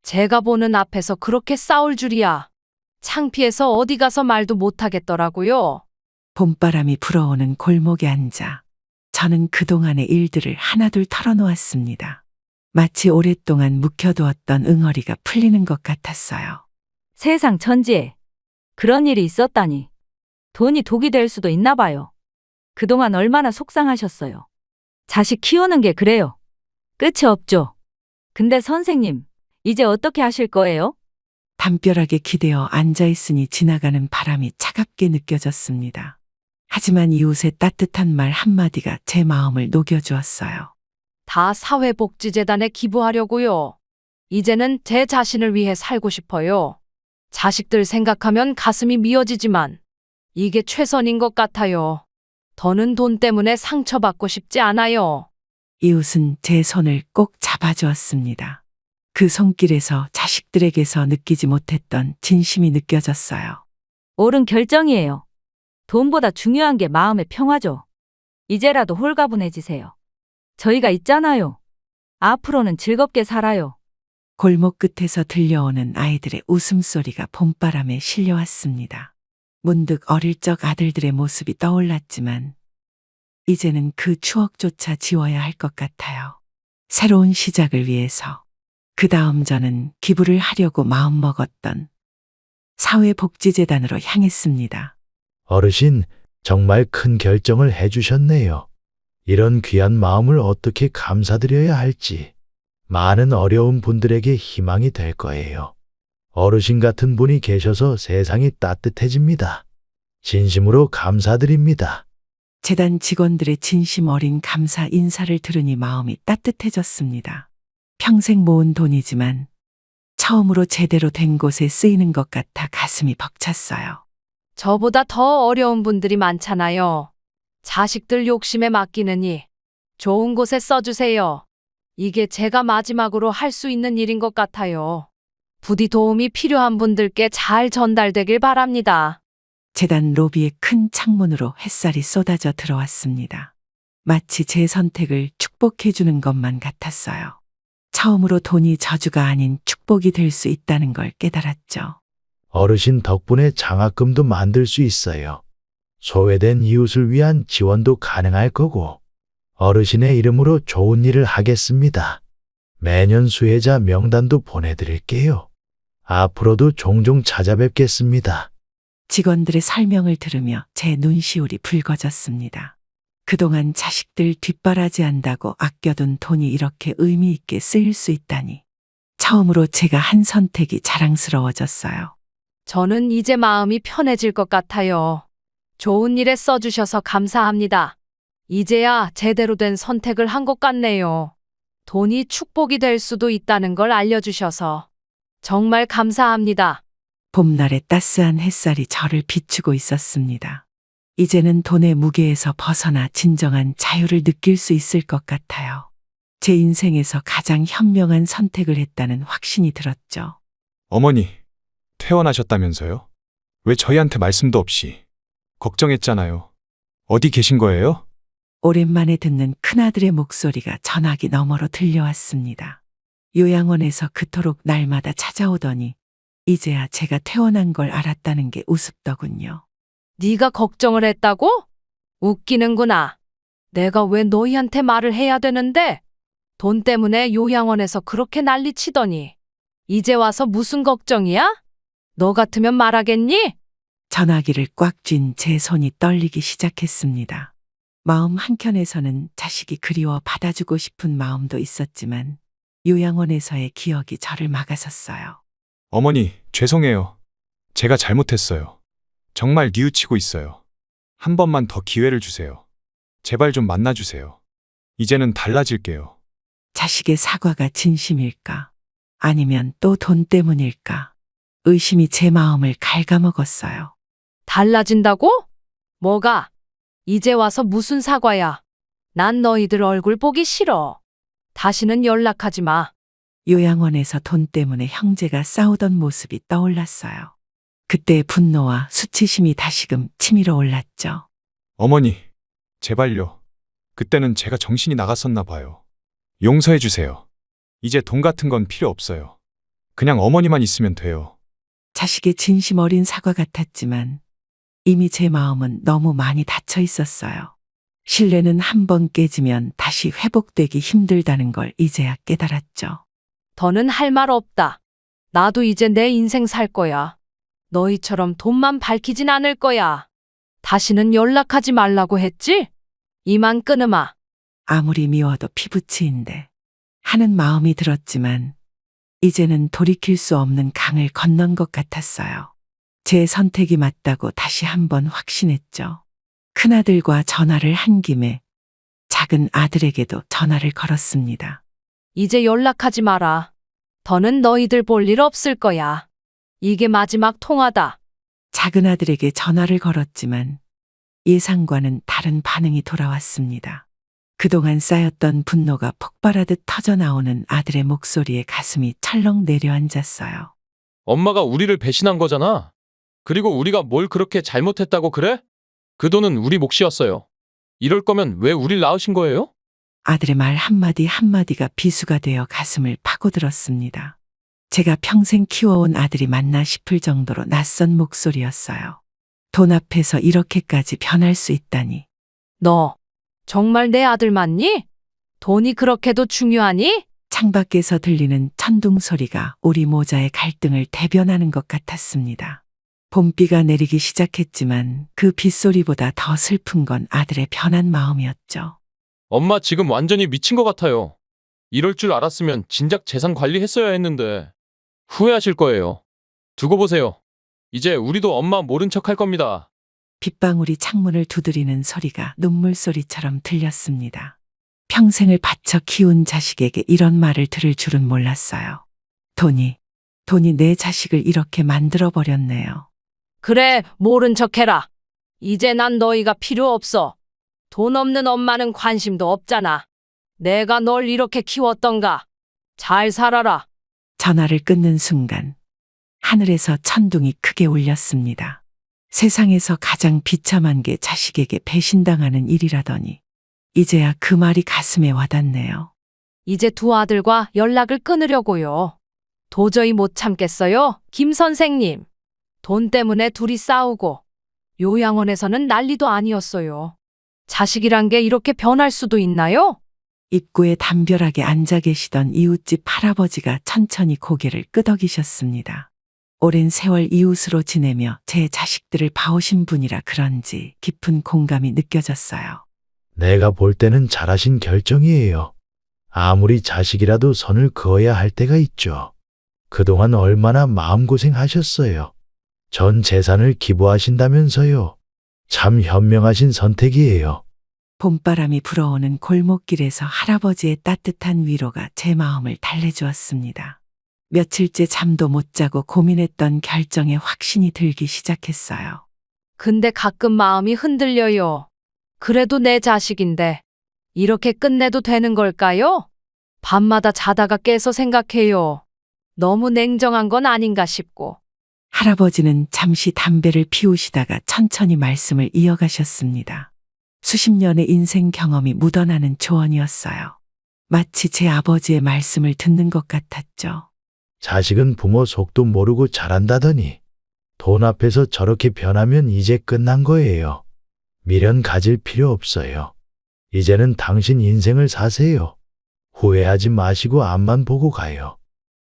S2: 제가 보는 앞에서 그렇게 싸울 줄이야. 창피해서 어디 가서 말도 못하겠더라고요.
S4: 봄바람이 불어오는 골목에 앉아 저는 그동안의 일들을 하나둘 털어놓았습니다. 마치 오랫동안 묵혀두었던 응어리가 풀리는 것 같았어요.
S5: 세상 천지에 그런 일이 있었다니. 돈이 독이 될 수도 있나 봐요. 그동안 얼마나 속상하셨어요. 자식 키우는 게 그래요. 끝이 없죠. 근데 선생님, 이제 어떻게 하실 거예요?
S4: 담벼락에 기대어 앉아있으니 지나가는 바람이 차갑게 느껴졌습니다. 하지만 이웃의 따뜻한 말 한마디가 제 마음을 녹여주었어요.
S2: 다 사회복지재단에 기부하려고요. 이제는 제 자신을 위해 살고 싶어요. 자식들 생각하면 가슴이 미어지지만 이게 최선인 것 같아요. 더는 돈 때문에 상처받고 싶지 않아요.
S4: 이웃은 제 손을 꼭 잡아주었습니다. 그 손길에서 자식들에게서 느끼지 못했던 진심이 느껴졌어요.
S5: 옳은 결정이에요. 돈보다 중요한 게 마음의 평화죠. 이제라도 홀가분해지세요. 저희가 있잖아요. 앞으로는 즐겁게 살아요.
S4: 골목 끝에서 들려오는 아이들의 웃음소리가 봄바람에 실려왔습니다. 문득 어릴 적 아들들의 모습이 떠올랐지만 이제는 그 추억조차 지워야 할 것 같아요. 새로운 시작을 위해서 그 다음 저는 기부를 하려고 마음먹었던 사회복지재단으로 향했습니다.
S7: 어르신, 정말 큰 결정을 해주셨네요. 이런 귀한 마음을 어떻게 감사드려야 할지. 많은 어려운 분들에게 희망이 될 거예요. 어르신 같은 분이 계셔서 세상이 따뜻해집니다. 진심으로 감사드립니다.
S4: 재단 직원들의 진심 어린 감사 인사를 들으니 마음이 따뜻해졌습니다. 평생 모은 돈이지만 처음으로 제대로 된 곳에 쓰이는 것 같아 가슴이 벅찼어요.
S2: 저보다 더 어려운 분들이 많잖아요. 자식들 욕심에 맡기느니 좋은 곳에 써주세요. 이게 제가 마지막으로 할 수 있는 일인 것 같아요. 부디 도움이 필요한 분들께 잘 전달되길 바랍니다.
S4: 재단 로비의 큰 창문으로 햇살이 쏟아져 들어왔습니다. 마치 제 선택을 축복해 주는 것만 같았어요. 처음으로 돈이 저주가 아닌 축복이 될 수 있다는 걸 깨달았죠.
S7: 어르신 덕분에 장학금도 만들 수 있어요. 소외된 이웃을 위한 지원도 가능할 거고, 어르신의 이름으로 좋은 일을 하겠습니다. 매년 수혜자 명단도 보내드릴게요. 앞으로도 종종 찾아뵙겠습니다.
S4: 직원들의 설명을 들으며 제 눈시울이 붉어졌습니다. 그동안 자식들 뒷바라지한다고 아껴둔 돈이 이렇게 의미 있게 쓰일 수 있다니. 처음으로 제가 한 선택이 자랑스러워졌어요.
S2: 저는 이제 마음이 편해질 것 같아요. 좋은 일에 써주셔서 감사합니다. 이제야 제대로 된 선택을 한 것 같네요. 돈이 축복이 될 수도 있다는 걸 알려주셔서 정말 감사합니다.
S4: 봄날의 따스한 햇살이 저를 비추고 있었습니다. 이제는 돈의 무게에서 벗어나 진정한 자유를 느낄 수 있을 것 같아요. 제 인생에서 가장 현명한 선택을 했다는 확신이 들었죠.
S8: 어머니, 퇴원하셨다면서요? 왜 저희한테 말씀도 없이? 걱정했잖아요. 어디 계신 거예요?
S4: 오랜만에 듣는 큰아들의 목소리가 전화기 너머로 들려왔습니다. 요양원에서 그토록 날마다 찾아오더니 이제야 제가 퇴원한 걸 알았다는 게 우습더군요.
S2: 네가 걱정을 했다고? 웃기는구나. 내가 왜 너희한테 말을 해야 되는데? 돈 때문에 요양원에서 그렇게 난리치더니 이제 와서 무슨 걱정이야? 너 같으면 말하겠니?
S4: 전화기를 꽉 쥔 제 손이 떨리기 시작했습니다. 마음 한켠에서는 자식이 그리워 받아주고 싶은 마음도 있었지만 요양원에서의 기억이 저를 막아섰어요.
S8: 어머니, 죄송해요. 제가 잘못했어요. 정말 뉘우치고 있어요. 한 번만 더 기회를 주세요. 제발 좀 만나주세요. 이제는 달라질게요.
S4: 자식의 사과가 진심일까? 아니면 또 돈 때문일까? 의심이 제 마음을 갉아먹었어요.
S2: 달라진다고? 뭐가? 이제 와서 무슨 사과야? 난 너희들 얼굴 보기 싫어. 다시는 연락하지 마.
S4: 요양원에서 돈 때문에 형제가 싸우던 모습이 떠올랐어요. 그때의 분노와 수치심이 다시금 치밀어 올랐죠.
S8: 어머니, 제발요. 그때는 제가 정신이 나갔었나 봐요. 용서해 주세요. 이제 돈 같은 건 필요 없어요. 그냥 어머니만 있으면 돼요.
S4: 자식의 진심 어린 사과 같았지만 이미 제 마음은 너무 많이 닫혀 있었어요. 신뢰는 한 번 깨지면 다시 회복되기 힘들다는 걸 이제야 깨달았죠.
S2: 더는 할 말 없다. 나도 이제 내 인생 살 거야. 너희처럼 돈만 밝히진 않을 거야. 다시는 연락하지 말라고 했지? 이만 끊으마.
S4: 아무리 미워도 피부치인데 하는 마음이 들었지만 이제는 돌이킬 수 없는 강을 건넌 것 같았어요. 제 선택이 맞다고 다시 한번 확신했죠. 큰아들과 전화를 한 김에 작은 아들에게도 전화를 걸었습니다.
S2: 이제 연락하지 마라. 더는 너희들 볼 일 없을 거야. 이게 마지막 통화다.
S4: 작은 아들에게 전화를 걸었지만 예상과는 다른 반응이 돌아왔습니다. 그동안 쌓였던 분노가 폭발하듯 터져나오는 아들의 목소리에 가슴이 철렁 내려앉았어요.
S3: 엄마가 우리를 배신한 거잖아. 그리고 우리가 뭘 그렇게 잘못했다고 그래? 그 돈은 우리 몫이었어요. 이럴 거면 왜 우릴 낳으신 거예요?
S4: 아들의 말 한마디 한마디가 비수가 되어 가슴을 파고들었습니다. 제가 평생 키워온 아들이 맞나 싶을 정도로 낯선 목소리였어요. 돈 앞에서 이렇게까지 변할 수 있다니.
S2: 너 정말 내 아들 맞니? 돈이 그렇게도 중요하니?
S4: 창밖에서 들리는 천둥 소리가 우리 모자의 갈등을 대변하는 것 같았습니다. 봄비가 내리기 시작했지만 그 빗소리보다 더 슬픈 건 아들의 편한 마음이었죠.
S3: 엄마 지금 완전히 미친 것 같아요. 이럴 줄 알았으면 진작 재산 관리했어야 했는데 후회하실 거예요. 두고 보세요. 이제 우리도 엄마 모른 척 할 겁니다.
S4: 빗방울이 창문을 두드리는 소리가 눈물소리처럼 들렸습니다. 평생을 바쳐 키운 자식에게 이런 말을 들을 줄은 몰랐어요. 돈이 내 자식을 이렇게 만들어버렸네요.
S2: 그래, 모른 척해라. 이제 난 너희가 필요 없어. 돈 없는 엄마는 관심도 없잖아. 내가 널 이렇게 키웠던가. 잘 살아라.
S4: 전화를 끊는 순간 하늘에서 천둥이 크게 울렸습니다. 세상에서 가장 비참한 게 자식에게 배신당하는 일이라더니 이제야 그 말이 가슴에 와닿네요.
S2: 이제 두 아들과 연락을 끊으려고요. 도저히 못 참겠어요, 김 선생님. 돈 때문에 둘이 싸우고 요양원에서는 난리도 아니었어요. 자식이란 게 이렇게 변할 수도 있나요?
S4: 입구에 담벼락에 앉아 계시던 이웃집 할아버지가 천천히 고개를 끄덕이셨습니다. 오랜 세월 이웃으로 지내며 제 자식들을 봐오신 분이라 그런지 깊은 공감이 느껴졌어요.
S7: 내가 볼 때는 잘하신 결정이에요. 아무리 자식이라도 선을 그어야 할 때가 있죠. 그동안 얼마나 마음고생하셨어요. 전 재산을 기부하신다면서요. 참 현명하신 선택이에요.
S4: 봄바람이 불어오는 골목길에서 할아버지의 따뜻한 위로가 제 마음을 달래주었습니다. 며칠째 잠도 못 자고 고민했던 결정에 확신이 들기 시작했어요.
S2: 근데 가끔 마음이 흔들려요. 그래도 내 자식인데 이렇게 끝내도 되는 걸까요? 밤마다 자다가 깨서 생각해요. 너무 냉정한 건 아닌가 싶고.
S4: 할아버지는 잠시 담배를 피우시다가 천천히 말씀을 이어가셨습니다. 수십 년의 인생 경험이 묻어나는 조언이었어요. 마치 제 아버지의 말씀을 듣는 것 같았죠.
S7: 자식은 부모 속도 모르고 자란다더니 돈 앞에서 저렇게 변하면 이제 끝난 거예요. 미련 가질 필요 없어요. 이제는 당신 인생을 사세요. 후회하지 마시고 앞만 보고 가요.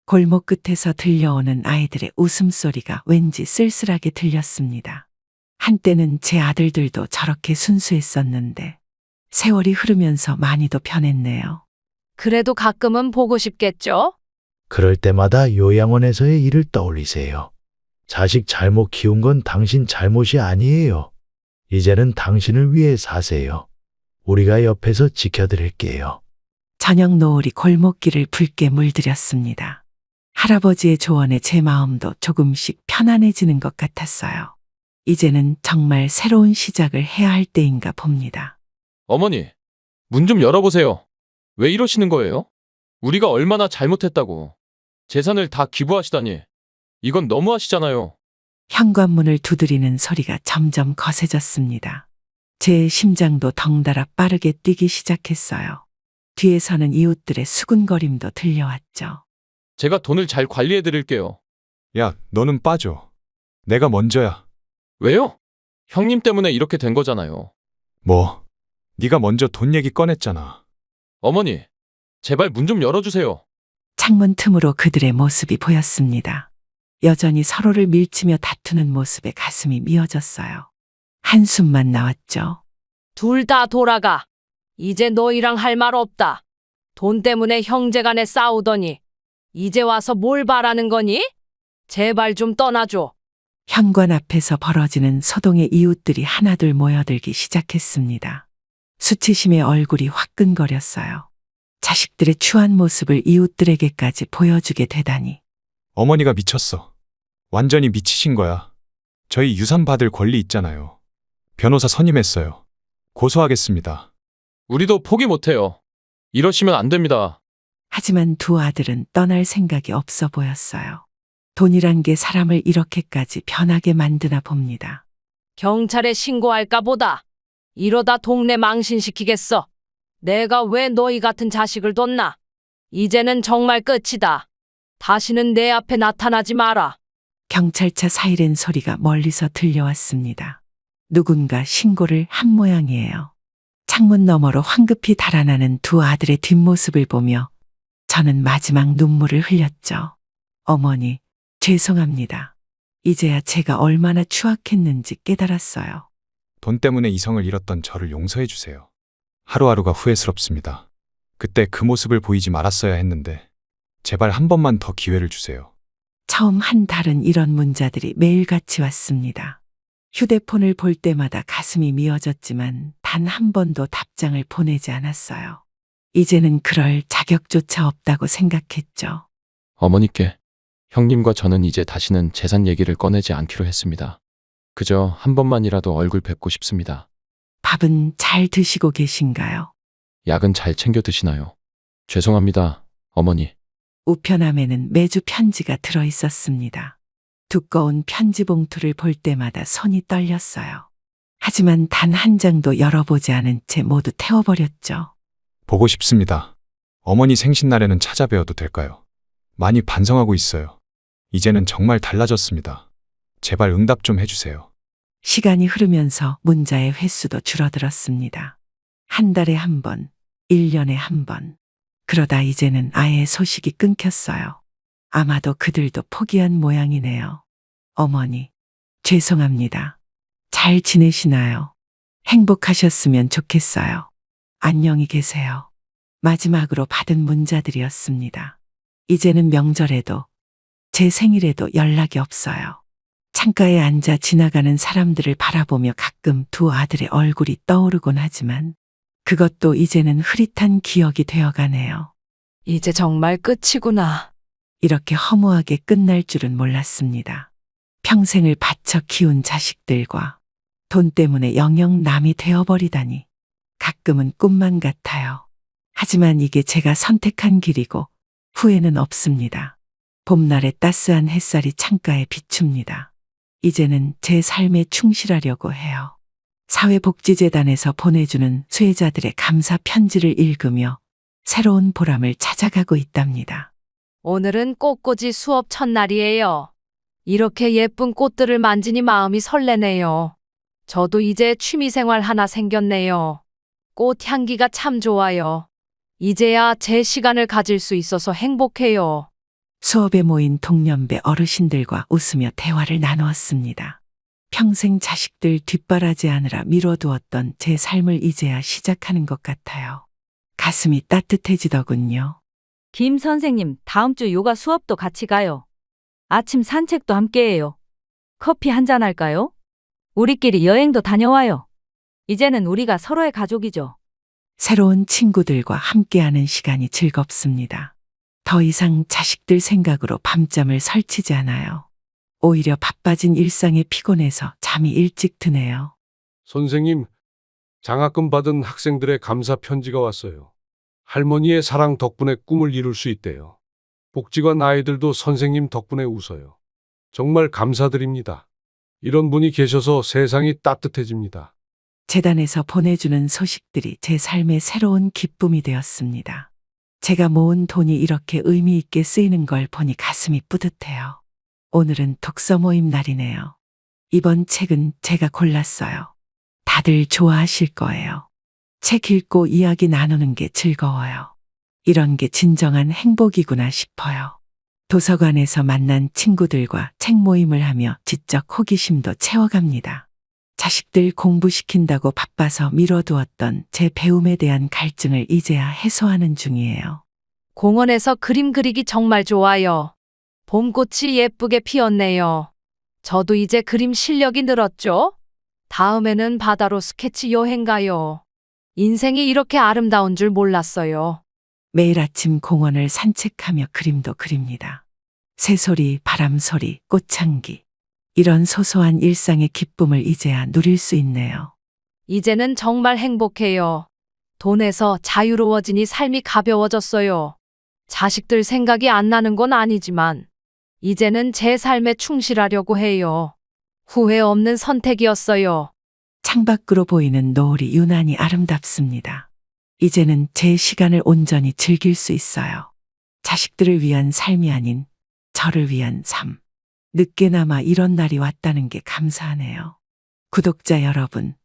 S4: 골목 끝에서 들려오는 아이들의 웃음소리가 왠지 쓸쓸하게 들렸습니다. 한때는 제 아들들도 저렇게 순수했었는데 세월이 흐르면서 많이도 변했네요.
S2: 그래도 가끔은 보고 싶겠죠?
S7: 그럴 때마다 요양원에서의 일을 떠올리세요. 자식 잘못 키운 건 당신 잘못이 아니에요. 이제는 당신을 위해 사세요. 우리가 옆에서 지켜드릴게요.
S4: 저녁 노을이 골목길을 붉게 물들였습니다. 할아버지의 조언에 제 마음도 조금씩 편안해지는 것 같았어요. 이제는 정말 새로운 시작을 해야 할 때인가 봅니다.
S3: 어머니, 문 좀 열어보세요. 왜 이러시는 거예요? 우리가 얼마나 잘못했다고. 재산을 다 기부하시다니. 이건 너무하시잖아요.
S4: 현관문을 두드리는 소리가 점점 거세졌습니다. 제 심장도 덩달아 빠르게 뛰기 시작했어요. 뒤에서는 이웃들의 수군거림도 들려왔죠.
S3: 제가 돈을 잘 관리해 드릴게요.
S8: 야, 너는 빠져. 내가 먼저야.
S3: 왜요? 형님 때문에 이렇게 된 거잖아요.
S8: 뭐? 네가 먼저 돈 얘기 꺼냈잖아.
S3: 어머니, 제발 문 좀 열어주세요.
S4: 창문 틈으로 그들의 모습이 보였습니다. 여전히 서로를 밀치며 다투는 모습에 가슴이 미어졌어요. 한숨만 나왔죠.
S2: 둘 다 돌아가. 이제 너희랑 할 말 없다. 돈 때문에 형제간에 싸우더니 이제 와서 뭘 바라는 거니? 제발 좀 떠나줘.
S4: 현관 앞에서 벌어지는 소동의 이웃들이 하나둘 모여들기 시작했습니다. 수치심의 얼굴이 화끈거렸어요. 자식들의 추한 모습을 이웃들에게까지 보여주게 되다니.
S8: 어머니가 미쳤어. 완전히 미치신 거야. 저희 유산 받을 권리 있잖아요. 변호사 선임했어요. 고소하겠습니다.
S3: 우리도 포기 못해요. 이러시면 안 됩니다.
S4: 하지만 두 아들은 떠날 생각이 없어 보였어요. 돈이란 게 사람을 이렇게까지 변하게 만드나 봅니다.
S2: 경찰에 신고할까 보다. 이러다 동네 망신시키겠어. 내가 왜 너희 같은 자식을 뒀나? 이제는 정말 끝이다. 다시는 내 앞에 나타나지 마라.
S4: 경찰차 사이렌 소리가 멀리서 들려왔습니다. 누군가 신고를 한 모양이에요. 창문 너머로 황급히 달아나는 두 아들의 뒷모습을 보며 저는 마지막 눈물을 흘렸죠. 어머니, 죄송합니다. 이제야 제가 얼마나 추악했는지 깨달았어요.
S8: 돈 때문에 이성을 잃었던 저를 용서해 주세요. 하루하루가 후회스럽습니다. 그때 그 모습을 보이지 말았어야 했는데 제발 한 번만 더 기회를 주세요.
S4: 처음 한 달은 이런 문자들이 매일같이 왔습니다. 휴대폰을 볼 때마다 가슴이 미어졌지만 단 한 번도 답장을 보내지 않았어요. 이제는 그럴 자격조차 없다고 생각했죠.
S3: 어머니께 형님과 저는 이제 다시는 재산 얘기를 꺼내지 않기로 했습니다. 그저 한 번만이라도 얼굴 뵙고 싶습니다.
S4: 밥은 잘 드시고 계신가요?
S3: 약은 잘 챙겨 드시나요? 죄송합니다, 어머니.
S4: 우편함에는 매주 편지가 들어 있었습니다. 두꺼운 편지 봉투를 볼 때마다 손이 떨렸어요. 하지만 단 한 장도 열어보지 않은 채 모두 태워버렸죠.
S8: 보고 싶습니다. 어머니 생신날에는 찾아뵈어도 될까요? 많이 반성하고 있어요. 이제는 정말 달라졌습니다. 제발 응답 좀 해주세요.
S4: 시간이 흐르면서 문자의 횟수도 줄어들었습니다. 한 달에 한 번, 1년에 한 번. 그러다 이제는 아예 소식이 끊겼어요. 아마도 그들도 포기한 모양이네요. 어머니, 죄송합니다. 잘 지내시나요? 행복하셨으면 좋겠어요. 안녕히 계세요. 마지막으로 받은 문자들이었습니다. 이제는 명절에도 제 생일에도 연락이 없어요. 창가에 앉아 지나가는 사람들을 바라보며 가끔 두 아들의 얼굴이 떠오르곤 하지만 그것도 이제는 흐릿한 기억이 되어가네요.
S2: 이제 정말 끝이구나.
S4: 이렇게 허무하게 끝날 줄은 몰랐습니다. 평생을 바쳐 키운 자식들과 돈 때문에 영영 남이 되어버리다니 가끔은 꿈만 같아요. 하지만 이게 제가 선택한 길이고 후회는 없습니다. 봄날의 따스한 햇살이 창가에 비춥니다. 이제는 제 삶에 충실하려고 해요. 사회복지재단에서 보내주는 수혜자들의 감사 편지를 읽으며 새로운 보람을 찾아가고 있답니다.
S2: 오늘은 꽃꽂이 수업 첫날이에요. 이렇게 예쁜 꽃들을 만지니 마음이 설레네요. 저도 이제 취미생활 하나 생겼네요. 꽃 향기가 참 좋아요. 이제야 제 시간을 가질 수 있어서 행복해요.
S4: 수업에 모인 동년배 어르신들과 웃으며 대화를 나누었습니다. 평생 자식들 뒷바라지하느라 미뤄두었던 제 삶을 이제야 시작하는 것 같아요. 가슴이 따뜻해지더군요.
S5: 김 선생님, 다음 주 요가 수업도 같이 가요. 아침 산책도 함께해요. 커피 한잔 할까요? 우리끼리 여행도 다녀와요. 이제는 우리가 서로의 가족이죠.
S4: 새로운 친구들과 함께하는 시간이 즐겁습니다. 더 이상 자식들 생각으로 밤잠을 설치지 않아요. 오히려 바빠진 일상에 피곤해서 잠이 일찍 드네요.
S6: 선생님, 장학금 받은 학생들의 감사 편지가 왔어요. 할머니의 사랑 덕분에 꿈을 이룰 수 있대요. 복지관 아이들도 선생님 덕분에 웃어요. 정말 감사드립니다. 이런 분이 계셔서 세상이 따뜻해집니다.
S4: 재단에서 보내주는 소식들이 제 삶의 새로운 기쁨이 되었습니다. 제가 모은 돈이 이렇게 의미 있게 쓰이는 걸 보니 가슴이 뿌듯해요. 오늘은 독서 모임 날이네요. 이번 책은 제가 골랐어요. 다들 좋아하실 거예요. 책 읽고 이야기 나누는 게 즐거워요. 이런 게 진정한 행복이구나 싶어요. 도서관에서 만난 친구들과 책 모임을 하며 지적 호기심도 채워갑니다. 자식들 공부시킨다고 바빠서 미뤄두었던 제 배움에 대한 갈증을 이제야 해소하는 중이에요.
S2: 공원에서 그림 그리기 정말 좋아요. 봄꽃이 예쁘게 피었네요. 저도 이제 그림 실력이 늘었죠? 다음에는 바다로 스케치 여행 가요. 인생이 이렇게 아름다운 줄 몰랐어요.
S4: 매일 아침 공원을 산책하며 그림도 그립니다. 새소리, 바람소리, 꽃향기. 이런 소소한 일상의 기쁨을 이제야 누릴 수 있네요.
S2: 이제는 정말 행복해요. 돈에서 자유로워지니 삶이 가벼워졌어요. 자식들 생각이 안 나는 건 아니지만 이제는 제 삶에 충실하려고 해요. 후회 없는 선택이었어요.
S4: 창밖으로 보이는 노을이 유난히 아름답습니다. 이제는 제 시간을 온전히 즐길 수 있어요. 자식들을 위한 삶이 아닌 저를 위한 삶. 늦게나마 이런 날이 왔다는 게 감사하네요. 구독자 여러분,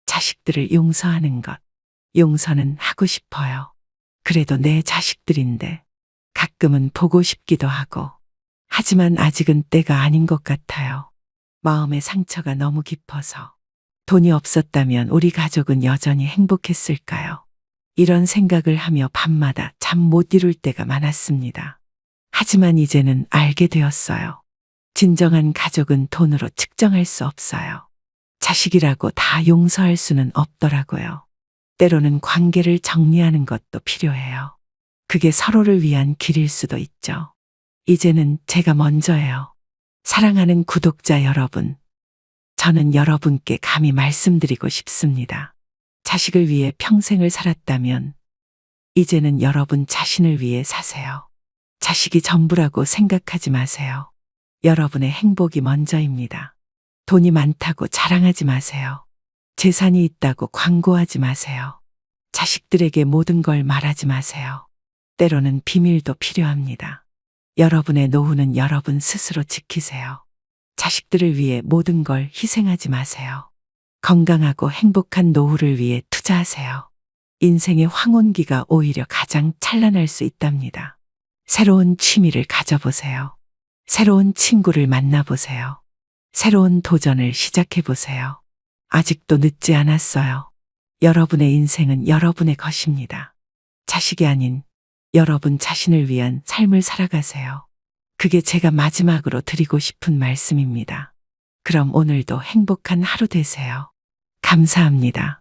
S4: 자식들을 용서하는 것. 용서는 하고 싶어요. 그래도 내 자식들인데 가끔은 보고 싶기도 하고 하지만 아직은 때가 아닌 것 같아요. 마음의 상처가 너무 깊어서. 돈이 없었다면 우리 가족은 여전히 행복했을까요? 이런 생각을 하며 밤마다 잠 못 이룰 때가 많았습니다. 하지만 이제는 알게 되었어요. 진정한 가족은 돈으로 측정할 수 없어요. 자식이라고 다 용서할 수는 없더라고요. 때로는 관계를 정리하는 것도 필요해요. 그게 서로를 위한 길일 수도 있죠. 이제는 제가 먼저예요. 사랑하는 구독자 여러분, 저는 여러분께 감히 말씀드리고 싶습니다. 자식을 위해 평생을 살았다면 이제는 여러분 자신을 위해 사세요. 자식이 전부라고 생각하지 마세요. 여러분의 행복이 먼저입니다. 돈이 많다고 자랑하지 마세요. 재산이 있다고 광고하지 마세요. 자식들에게 모든 걸 말하지 마세요. 때로는 비밀도 필요합니다. 여러분의 노후는 여러분 스스로 지키세요. 자식들을 위해 모든 걸 희생하지 마세요. 건강하고 행복한 노후를 위해 투자하세요. 인생의 황혼기가 오히려 가장 찬란할 수 있답니다. 새로운 취미를 가져보세요. 새로운 친구를 만나보세요. 새로운 도전을 시작해보세요. 아직도 늦지 않았어요. 여러분의 인생은 여러분의 것입니다. 자식이 아닌 여러분 자신을 위한 삶을 살아가세요. 그게 제가 마지막으로 드리고 싶은 말씀입니다. 그럼 오늘도 행복한 하루 되세요. 감사합니다.